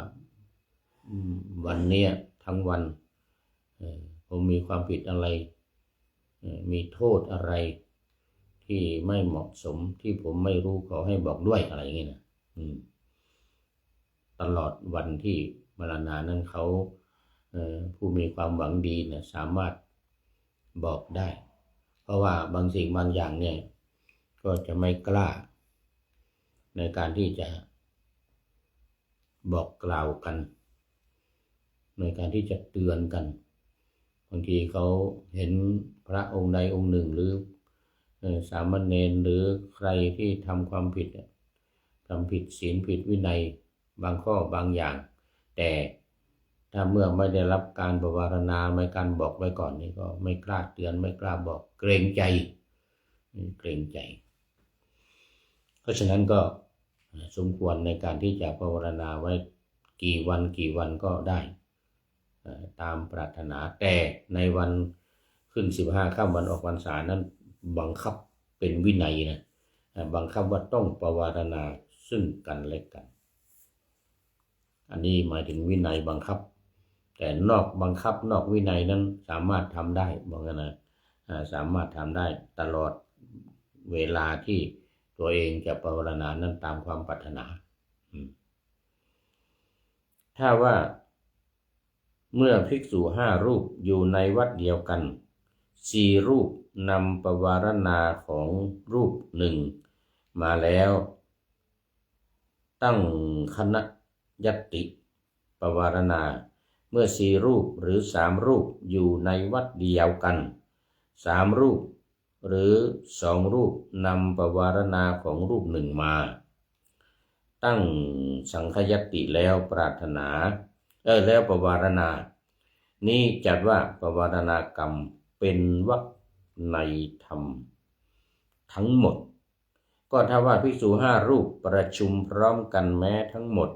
Speaker 1: วันนี้ทั้งวันผมมีความผิดอะไรมีโทษอะไรที่ไม่เหมาะสมที่ผมไม่รู้ขอให้บอกด้วยอะไรอย่างนี้นะตลอดวันที่มรณานั้นเขาผู้มีความหวังดีเนี่ยสามารถบอกได้เพราะว่าบางสิ่งบางอย่างเนี่ยก็จะไม่กล้าในการที่จะบอกกล่าวกันในการที่จะเตือนกันบางทีเขาเห็นพระองค์ใดองค์หนึ่งหรือสามเณรหรือใครที่ทำความผิดทำผิดศีลผิดวินัยบางข้อบางอย่างแต่ถ้าเมื่อไม่ได้รับการปวารณาไม่การบอกไว้ก่อนนี่ก็ไม่กล้าเตือนไม่กล้าบอกเกรงใจเพราะฉะนั้นก็สมควรในการที่จะปวารณาไว้กี่วันก็ได้ตามปรารถนาแต่ในวันขึ้น15 ค่ำวันออกพรรษานั้นบังคับเป็นวินัยนะบังคับว่าต้องปวารณาซึ่งกันและกันอันนี้หมายถึงวินัยบังคับแต่นอกบังคับนอกวินัยนั้นสามารถทำได้บอกกันนะสามารถทำได้ตลอดเวลาที่ตัวเองจะปวารณานั้นตามความปรารถนาถ้าว่าเมื่อภิกษุ5 รูปอยู่ในวัดเดียวกัน4 รูปนำปวารณาของรูปหนึ่งมาแล้วตั้งคณยัตติปวารณาเมื่อ4 รูปหรือ3 รูปอยู่ในวัดเดียวกัน3 รูปหรือ2 รูปนำปวารณาของรูปหนึ่งมาตั้งสังคยัตติแล้วปรารถนาแล้วปวารณานี้จัดว่าปวารณากรรมเป็นวรรคในธรรมทั้งหมดก็ถ้าว่าภิกษุ5 รูปประชุมพร้อมกันแม้ทั้งหมด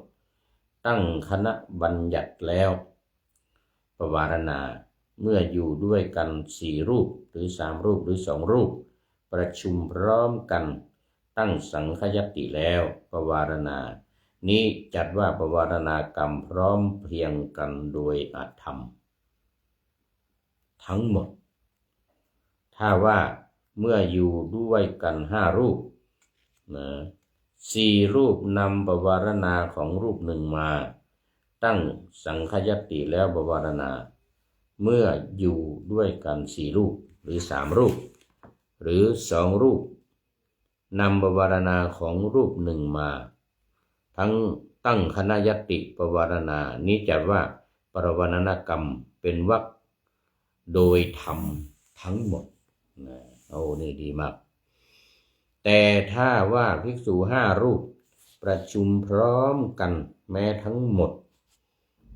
Speaker 1: ตั้งคณะบัญญัติแล้วปวารณาเมื่ออยู่ด้วยกัน4 รูปหรือ3 รูปหรือ2 รูปประชุมพร้อมกันตั้งสังคยัตติแล้วปวารณานี้จัดว่าปวารณากรรมพร้อมเพรียงกันโดยอาธรรมทั้งหมดถ้าว่าเมื่ออยู่ด้วยกัน5 รูป4 รูปนำปวารณาของรูปหนึ่งมาตั้งสังคยัตติแล้วปวารณาเมื่ออยู่ด้วยกัน4 รูปหรือ3 รูปหรือ2 รูปนำปวารณาของรูปหนึ่งมาทั้งตั้งคณยัตติปวารณานี้จัดว่าปวารณกรรมเป็นวรรคโดยธรรมทั้งหมดนี่ดีมากแต่ถ้าว่าภิกษุ5 รูปประชุมพร้อมกันแม้ทั้งหมด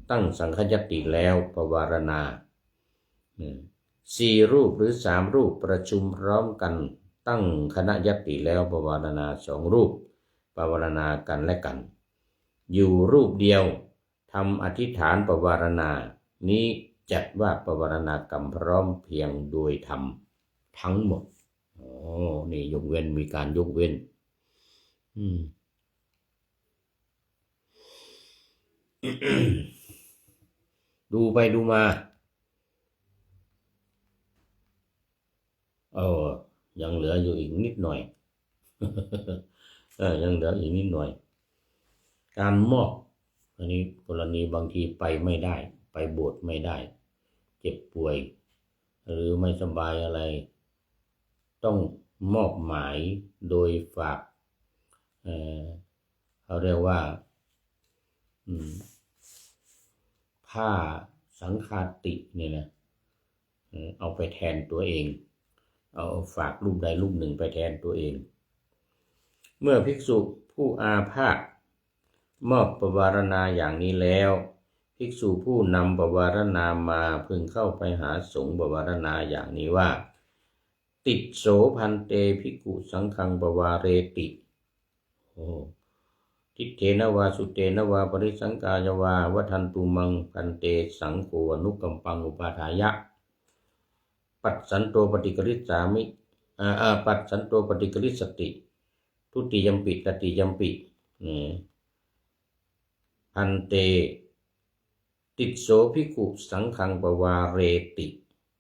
Speaker 1: ตั้งสังคยัตติแล้วปวารณา4 รูปหรือ3 รูปประชุมพร้อมกันตั้งคณยัตติแล้วปวารณา2 รูปปวารณากันและกันอยู่รูปเดียวทำอธิษฐานปวารณานี้จัดว่าปวารณากรรมพร้อมเพียงโดยธรรมทั้งหมดนี่ยกเว้นมีการยกเว้นดูไปดูมายังเหลืออยู่อีกนิดหน่อยยังเหลืออีกนิดหน่อยการมอบอันนี้กรณีบางทีไปไม่ได้ไปโบสถ์ไม่ได้เจ็บป่วยหรือไม่สบายอะไรต้องมอบหมายโดยฝากเขาเรียกว่าผ้าสังฆาติเนี่ยนะเอาไปแทนตัวเอง เอาฝากรูปใดรูปหนึ่งไปแทนตัวเอง เมื่อภิกษุผู้อาพาธมอบปวารณาอย่างนี้แล้วภิกษุผู้นำปวารณามาพึงเข้าไปหาสงฆ์ปวารณาอย่างนี้ว่าติดโสพันเตภิกขุสังฆังปวาเรติทิเทนวาสุเตนวาปริสังกายวาวัฏันตุมังพันเตสังโฆอนุกัมปังอุปาทายะปัสสันโตปฏิกริษสามิปัสสันโตปฏิกริษสติทุติยมปิตติยมปิพันเตติโสภิกขุสังฆังปวาเรติ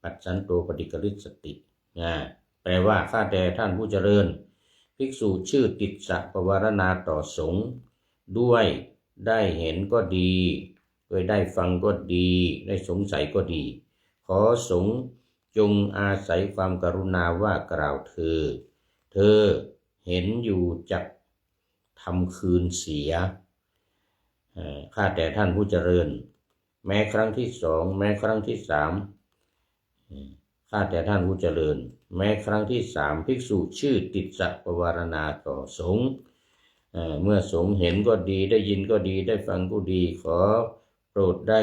Speaker 1: ปัสสันโตปฏิกริษสติแปลว่าข้าแต่ท่านผู้เจริญภิกษุชื่อติสสะปวารณาต่อสงฆ์ด้วยได้เห็นก็ดีด้วยได้ฟังก็ดีได้สงสัยก็ดีขอสงฆ์จงอาศัยความกรุณาว่ากล่าวเธอเห็นอยู่จักทำคืนเสียข้าแต่ท่านผู้เจริญแม้ครั้งที่สองแม้ครั้งที่สามข้าแต่ท่านผู้เจริญแม้ครั้งที่สามภิกษุชื่อติสสะปวารณาต่อสงฆ์เมื่อสงฆ์เห็นก็ดีได้ยินก็ดีได้ฟังก็ดีขอโปรดได้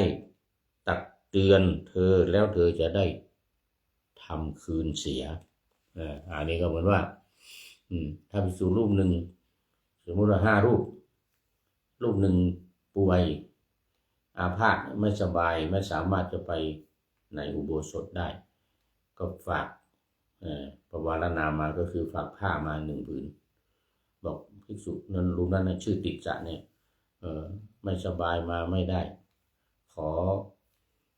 Speaker 1: ตักเตือนเธอแล้วเธอจะได้ทำคืนเสียอันนี้ก็เหมือนว่าถ้าภิกษุรูปหนึ่งสมมติว่า5 รูปหนึ่งป่วยอาพาธไม่สบายไม่สามารถจะไปในอุโบสถได้ก็ฝากปวารณามาก็คือฝากผ้ามา1 ผืนบอกภิกษุนั้นรูปนั้นชื่อติสสะเนี่ยไม่สบายมาไม่ได้ขอ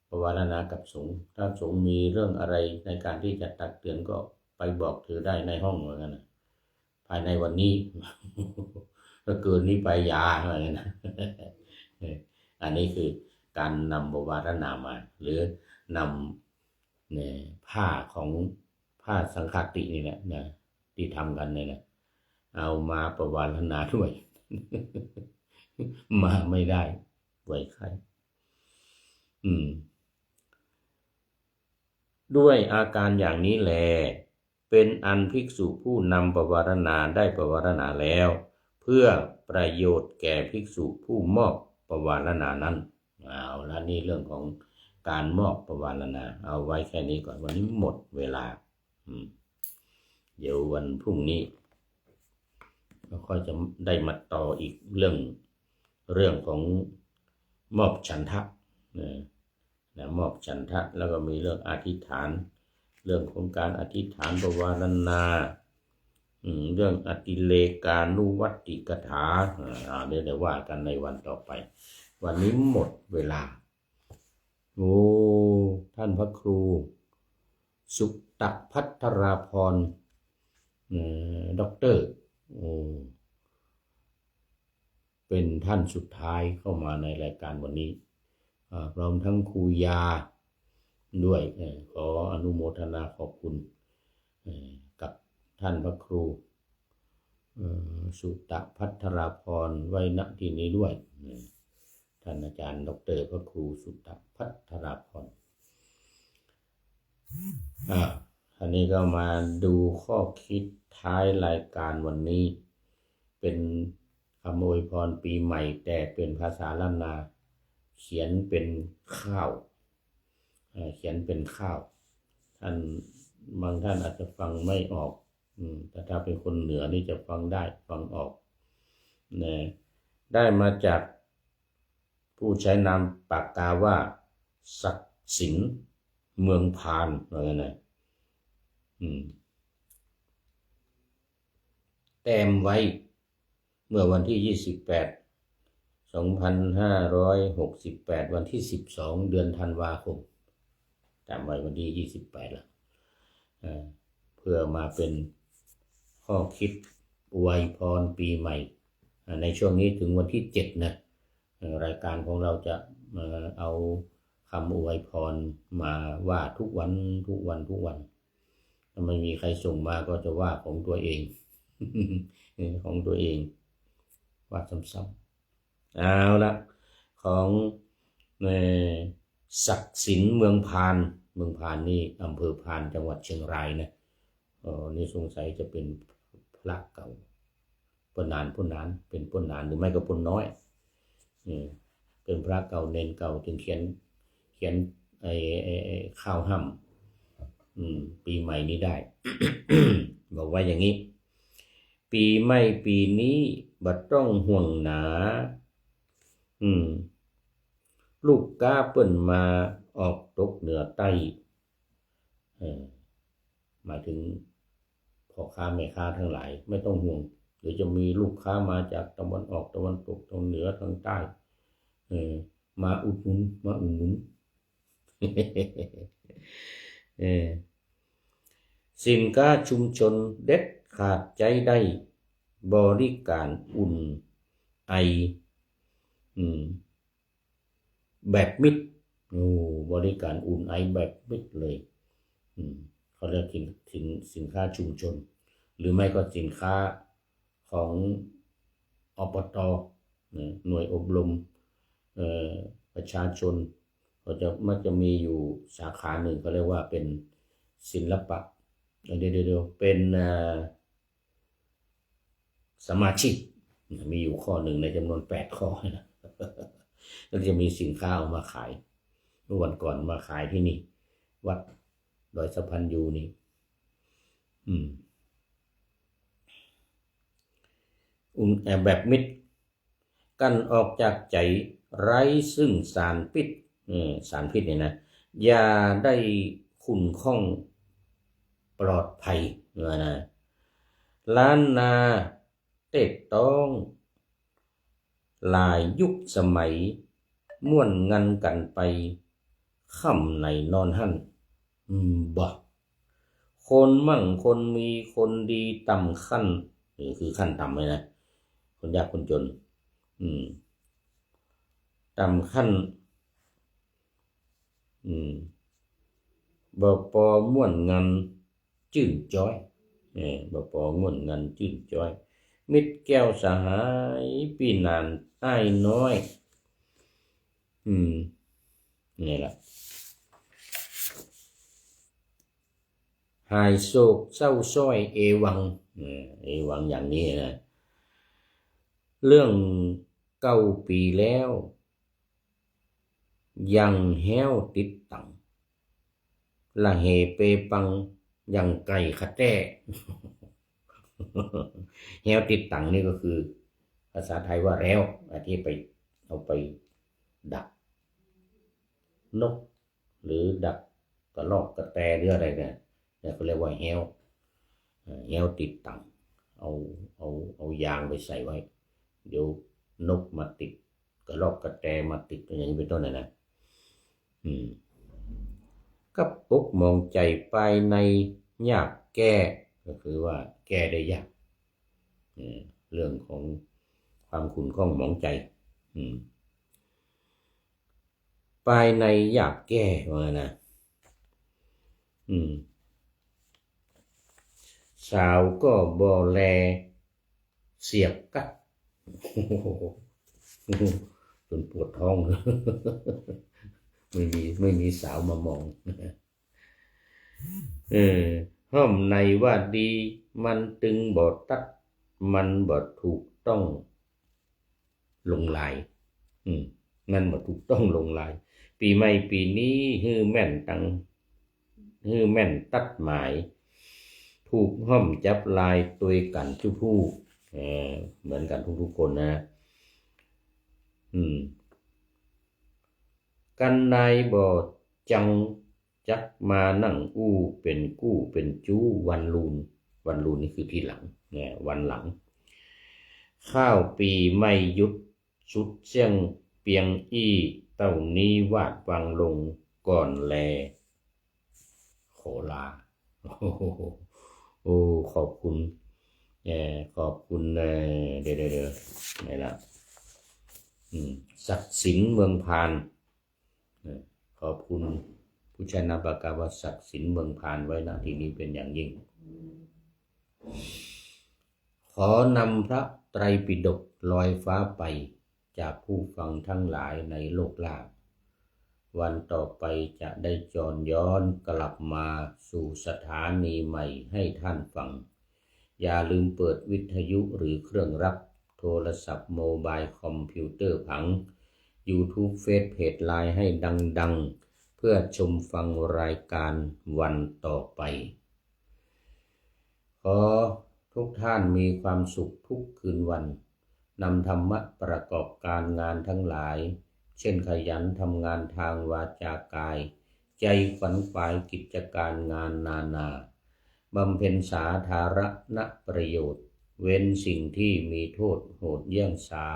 Speaker 1: ปวารณากับสงฆ์ถ้าสงฆ์มีเรื่องอะไรในการที่จะตักเตือนก็ไปบอกเธอได้ในห้องเหมือนกันนะภายในวันนี้ก็เกินนี้ไปยาอะไรนะอันนี้คือการนำปวารณามาหรือนำผ้าของผ้าสังฆตินี่แหละนะที่ทำกันเนี่ยนะเอามาปวารณาด้วย มาไม่ได้ไว้ใครด้วยอาการอย่างนี้แลเป็นอันภิกษุผู้นำปวารณาได้ปวารณาแล้วเพื่อประโยชน์แก่ภิกษุผู้มอบปวารณานั้นเอาละนี่เรื่องของการมอบปวารณาเอาไว้แค่นี้ก่อนวันนี้หมดเวลาเดี๋ยววันพรุ่งนี้ก็ค่อยจะได้มาต่ออีกเรื่องของมอบฉันทะมอบฉันทะแล้วก็มีเรื่องอธิษฐานเรื่องของการอธิษฐานปวารณาเรื่องอติเลกานุวัตติกถาเดี๋ยวว่ากันในวันต่อไปวันนี้หมดเวลาท่านพระครูสุตตภัทราพรด็อกเตอร์เป็นท่านสุดท้ายเข้ามาในรายการวันนี้พร้อมทั้งครูยาด้วยขออนุโมทนาขอบคุณกับท่านพระครูสุตตภัทราพรไว้ณที่นี้ด้วยท่านอาจารย์ดร.พระครูสุตตภัทราพรอันนี้ก็มาดูข้อคิดท้ายรายการวันนี้เป็นคำอวยพรปีใหม่แต่เป็นภาษาล้านนาเขียนเป็นข้าวท่านบางท่านอาจจะฟังไม่ออกแต่ถ้าเป็นคนเหนือนี่จะฟังได้ฟังออกได้มาจากผู้ใช้นามปากกาว่าศักดิ์สินเมืองพานอะไรนะแต้มไว้เมื่อวันที่2568วันที่12เดือนธันวาคมจำไว้วันที่28ละเพื่อมาเป็นข้อคิดอวยพรปีใหม่ในช่วงนี้ถึงวันที่7นะรายการของเราจะเอาคำอวยพรมาว่าทุกวันถ้าไม่มีใครส่งมาก็จะว่าของตัวเอง ของตัวเองว่าซ้ำๆเอาละของศักดิ์สินเมืองพานนี่อำเภอพานจังหวัดเชียงรายนะ นี่สงสัยจะเป็นพระเก่าปนานเป็นปนานหรือไม่ก็ปนน้อยเป็นพระเก่าเนนเก่าจึงเขียนไอ้ข้าวห้ำปีใหม่นี้ได้ บอกว่าอย่างนี้ปีใหม่ปีนี้บัดต้องห่วงหนาลูกก้าเปิ้นมาออกตกเหนือใต้หมายถึงพ่อค้าแม่ค้าทั้งหลายไม่ต้องห่วงเดี๋ยวจะมีลูกค้ามาจากตะวันออกตะวันตกทางเหนือทางใต้มาอุดหนุน สินค้าชุมชนเด็ดขาดใจได้บริการอุ่นไอแบบมิตรบริการอุ่นไอแบบมิตรเลยเขาเรียกสินค้าชุมชนหรือไม่ก็สินค้าของอบต.หน่วยอบรมประชาชนมันจะมีอยู่สาขาหนึ่งเขาเรียกว่าเป็นศิลปะเดี๋ยวเป็นสมาชิกมีอยู่ข้อหนึ่งในจำนวน8 ข้อนะก็จะมีสินค้าออกมาขายเมื่อวันก่อนมาขายที่นี่วัดดอยสะพันยูนี่แบบมิตรกันออกจากใจไร้ซึ่งสารพิษเนี่ยนะอย่าได้ขุ่นข้องปลอดภัยนะล้านนาเต็ดต้องหลายยุคสมัยม่วนงันกันไปค่ำในนอนหั่นบ่คนมั่งคนมีคนดีต่ำขั้นนี่คือขั้นต่ำเลยนะคนยากคนจนต่ำขั้นบ่ปอม่วนงันจื่นจ้อยบ่ปอม่วนงันจื่นจ้อยมิตรแก้วสหายปีนานอ้ายน้อยนี่แหละหายโศกเศร้าส้อยเอวังอย่างนี้นะเรื่อง9 ปีแล้วยังแห้วติดตังละเหเปปังยังไก่ขะแต้ แห้วติดตังนี่ก็คือภาษาไทยว่าแล้วที่ไปเอาไปดักนกหรือดักกระรอกกระแตหรืออะไรเนี่ยเขาเรียกว่าแห้วติดตังเอายางไปใส่ไว้เดี๋ยวนกมาติดกระรอกกระแตมาติดอย่างนี้เป็นต้นนะกับปกมองใจภายในยากแก้ก็คือว่าแก้ได้ยากเรื่องของความขุ่นข้องหมองใจภายในยากแก้ว่านะสาวก็บ่แลเสียบกัดจนปวดท้องไม่มีสาวมามองห้อมในว่าดีมันตึงบ่ตัดมันบ่ถูกต้องลงลายนั่นบ่ถูกต้องลงลายปีใหม่ปีนี้ฮื้อแม่นตัดหมายถูกห้อมจับลายตัวกันทุกผู้เหมือนกันทุกคนนะกันนายบ่จังจักมานั่งอู้เป็นกู้เป็นจู้วันลูนนี่คือที่หลังเนี่ยวันหลังข้าวปีไม่ยุดสุดเสียงเปียงอี้เต้านี้วาดวางลงก่อนแลโขลาขอบคุณขอบคุณเดี๋ยวไหนละศักดิ์สินเมืองพานขอบคุณผู้ชนะประกาศว่าศักดิ์สินเมืองพานไว้ณที่นี้เป็นอย่างยิ่งขอนำพระไตรปิฎกลอยฟ้าไปจากผู้ฟังทั้งหลายในโลกล่าง วันต่อไปจะได้จรย้อนกลับมาสู่สถานีใหม่ให้ท่านฟังอย่าลืมเปิดวิทยุหรือเครื่องรับโทรศัพท์โมบายคอมพิวเตอร์ผัง YouTube เฟซเพจไลน์ให้ดังๆเพื่อชมฟังรายการวันต่อไปขอทุกท่านมีความสุขทุกคืนวันนำธรรมะประกอบการงานทั้งหลายเช่นขยันทำงานทางวาจากายใจขวัญขวายกิจการงานนานาบำเพ็ญสาธารณประโยชน์เว้นสิ่งที่มีโทษโหดเยี่ยงสา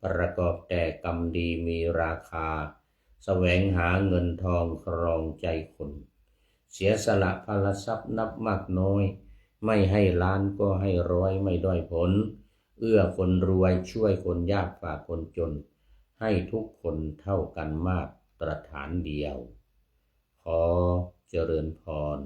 Speaker 1: ประกอบแต่กรรมดีมีราคาแสวงหาเงินทองครองใจคนเสียสละพลทรัพย์นับมากน้อยไม่ให้ล้านก็ให้ร้อยไม่ด้อยผลเอื้อคนรวยช่วยคนยากฝากคนจนให้ทุกคนเท่ากันมาตรฐานเดียวขอเจริญพร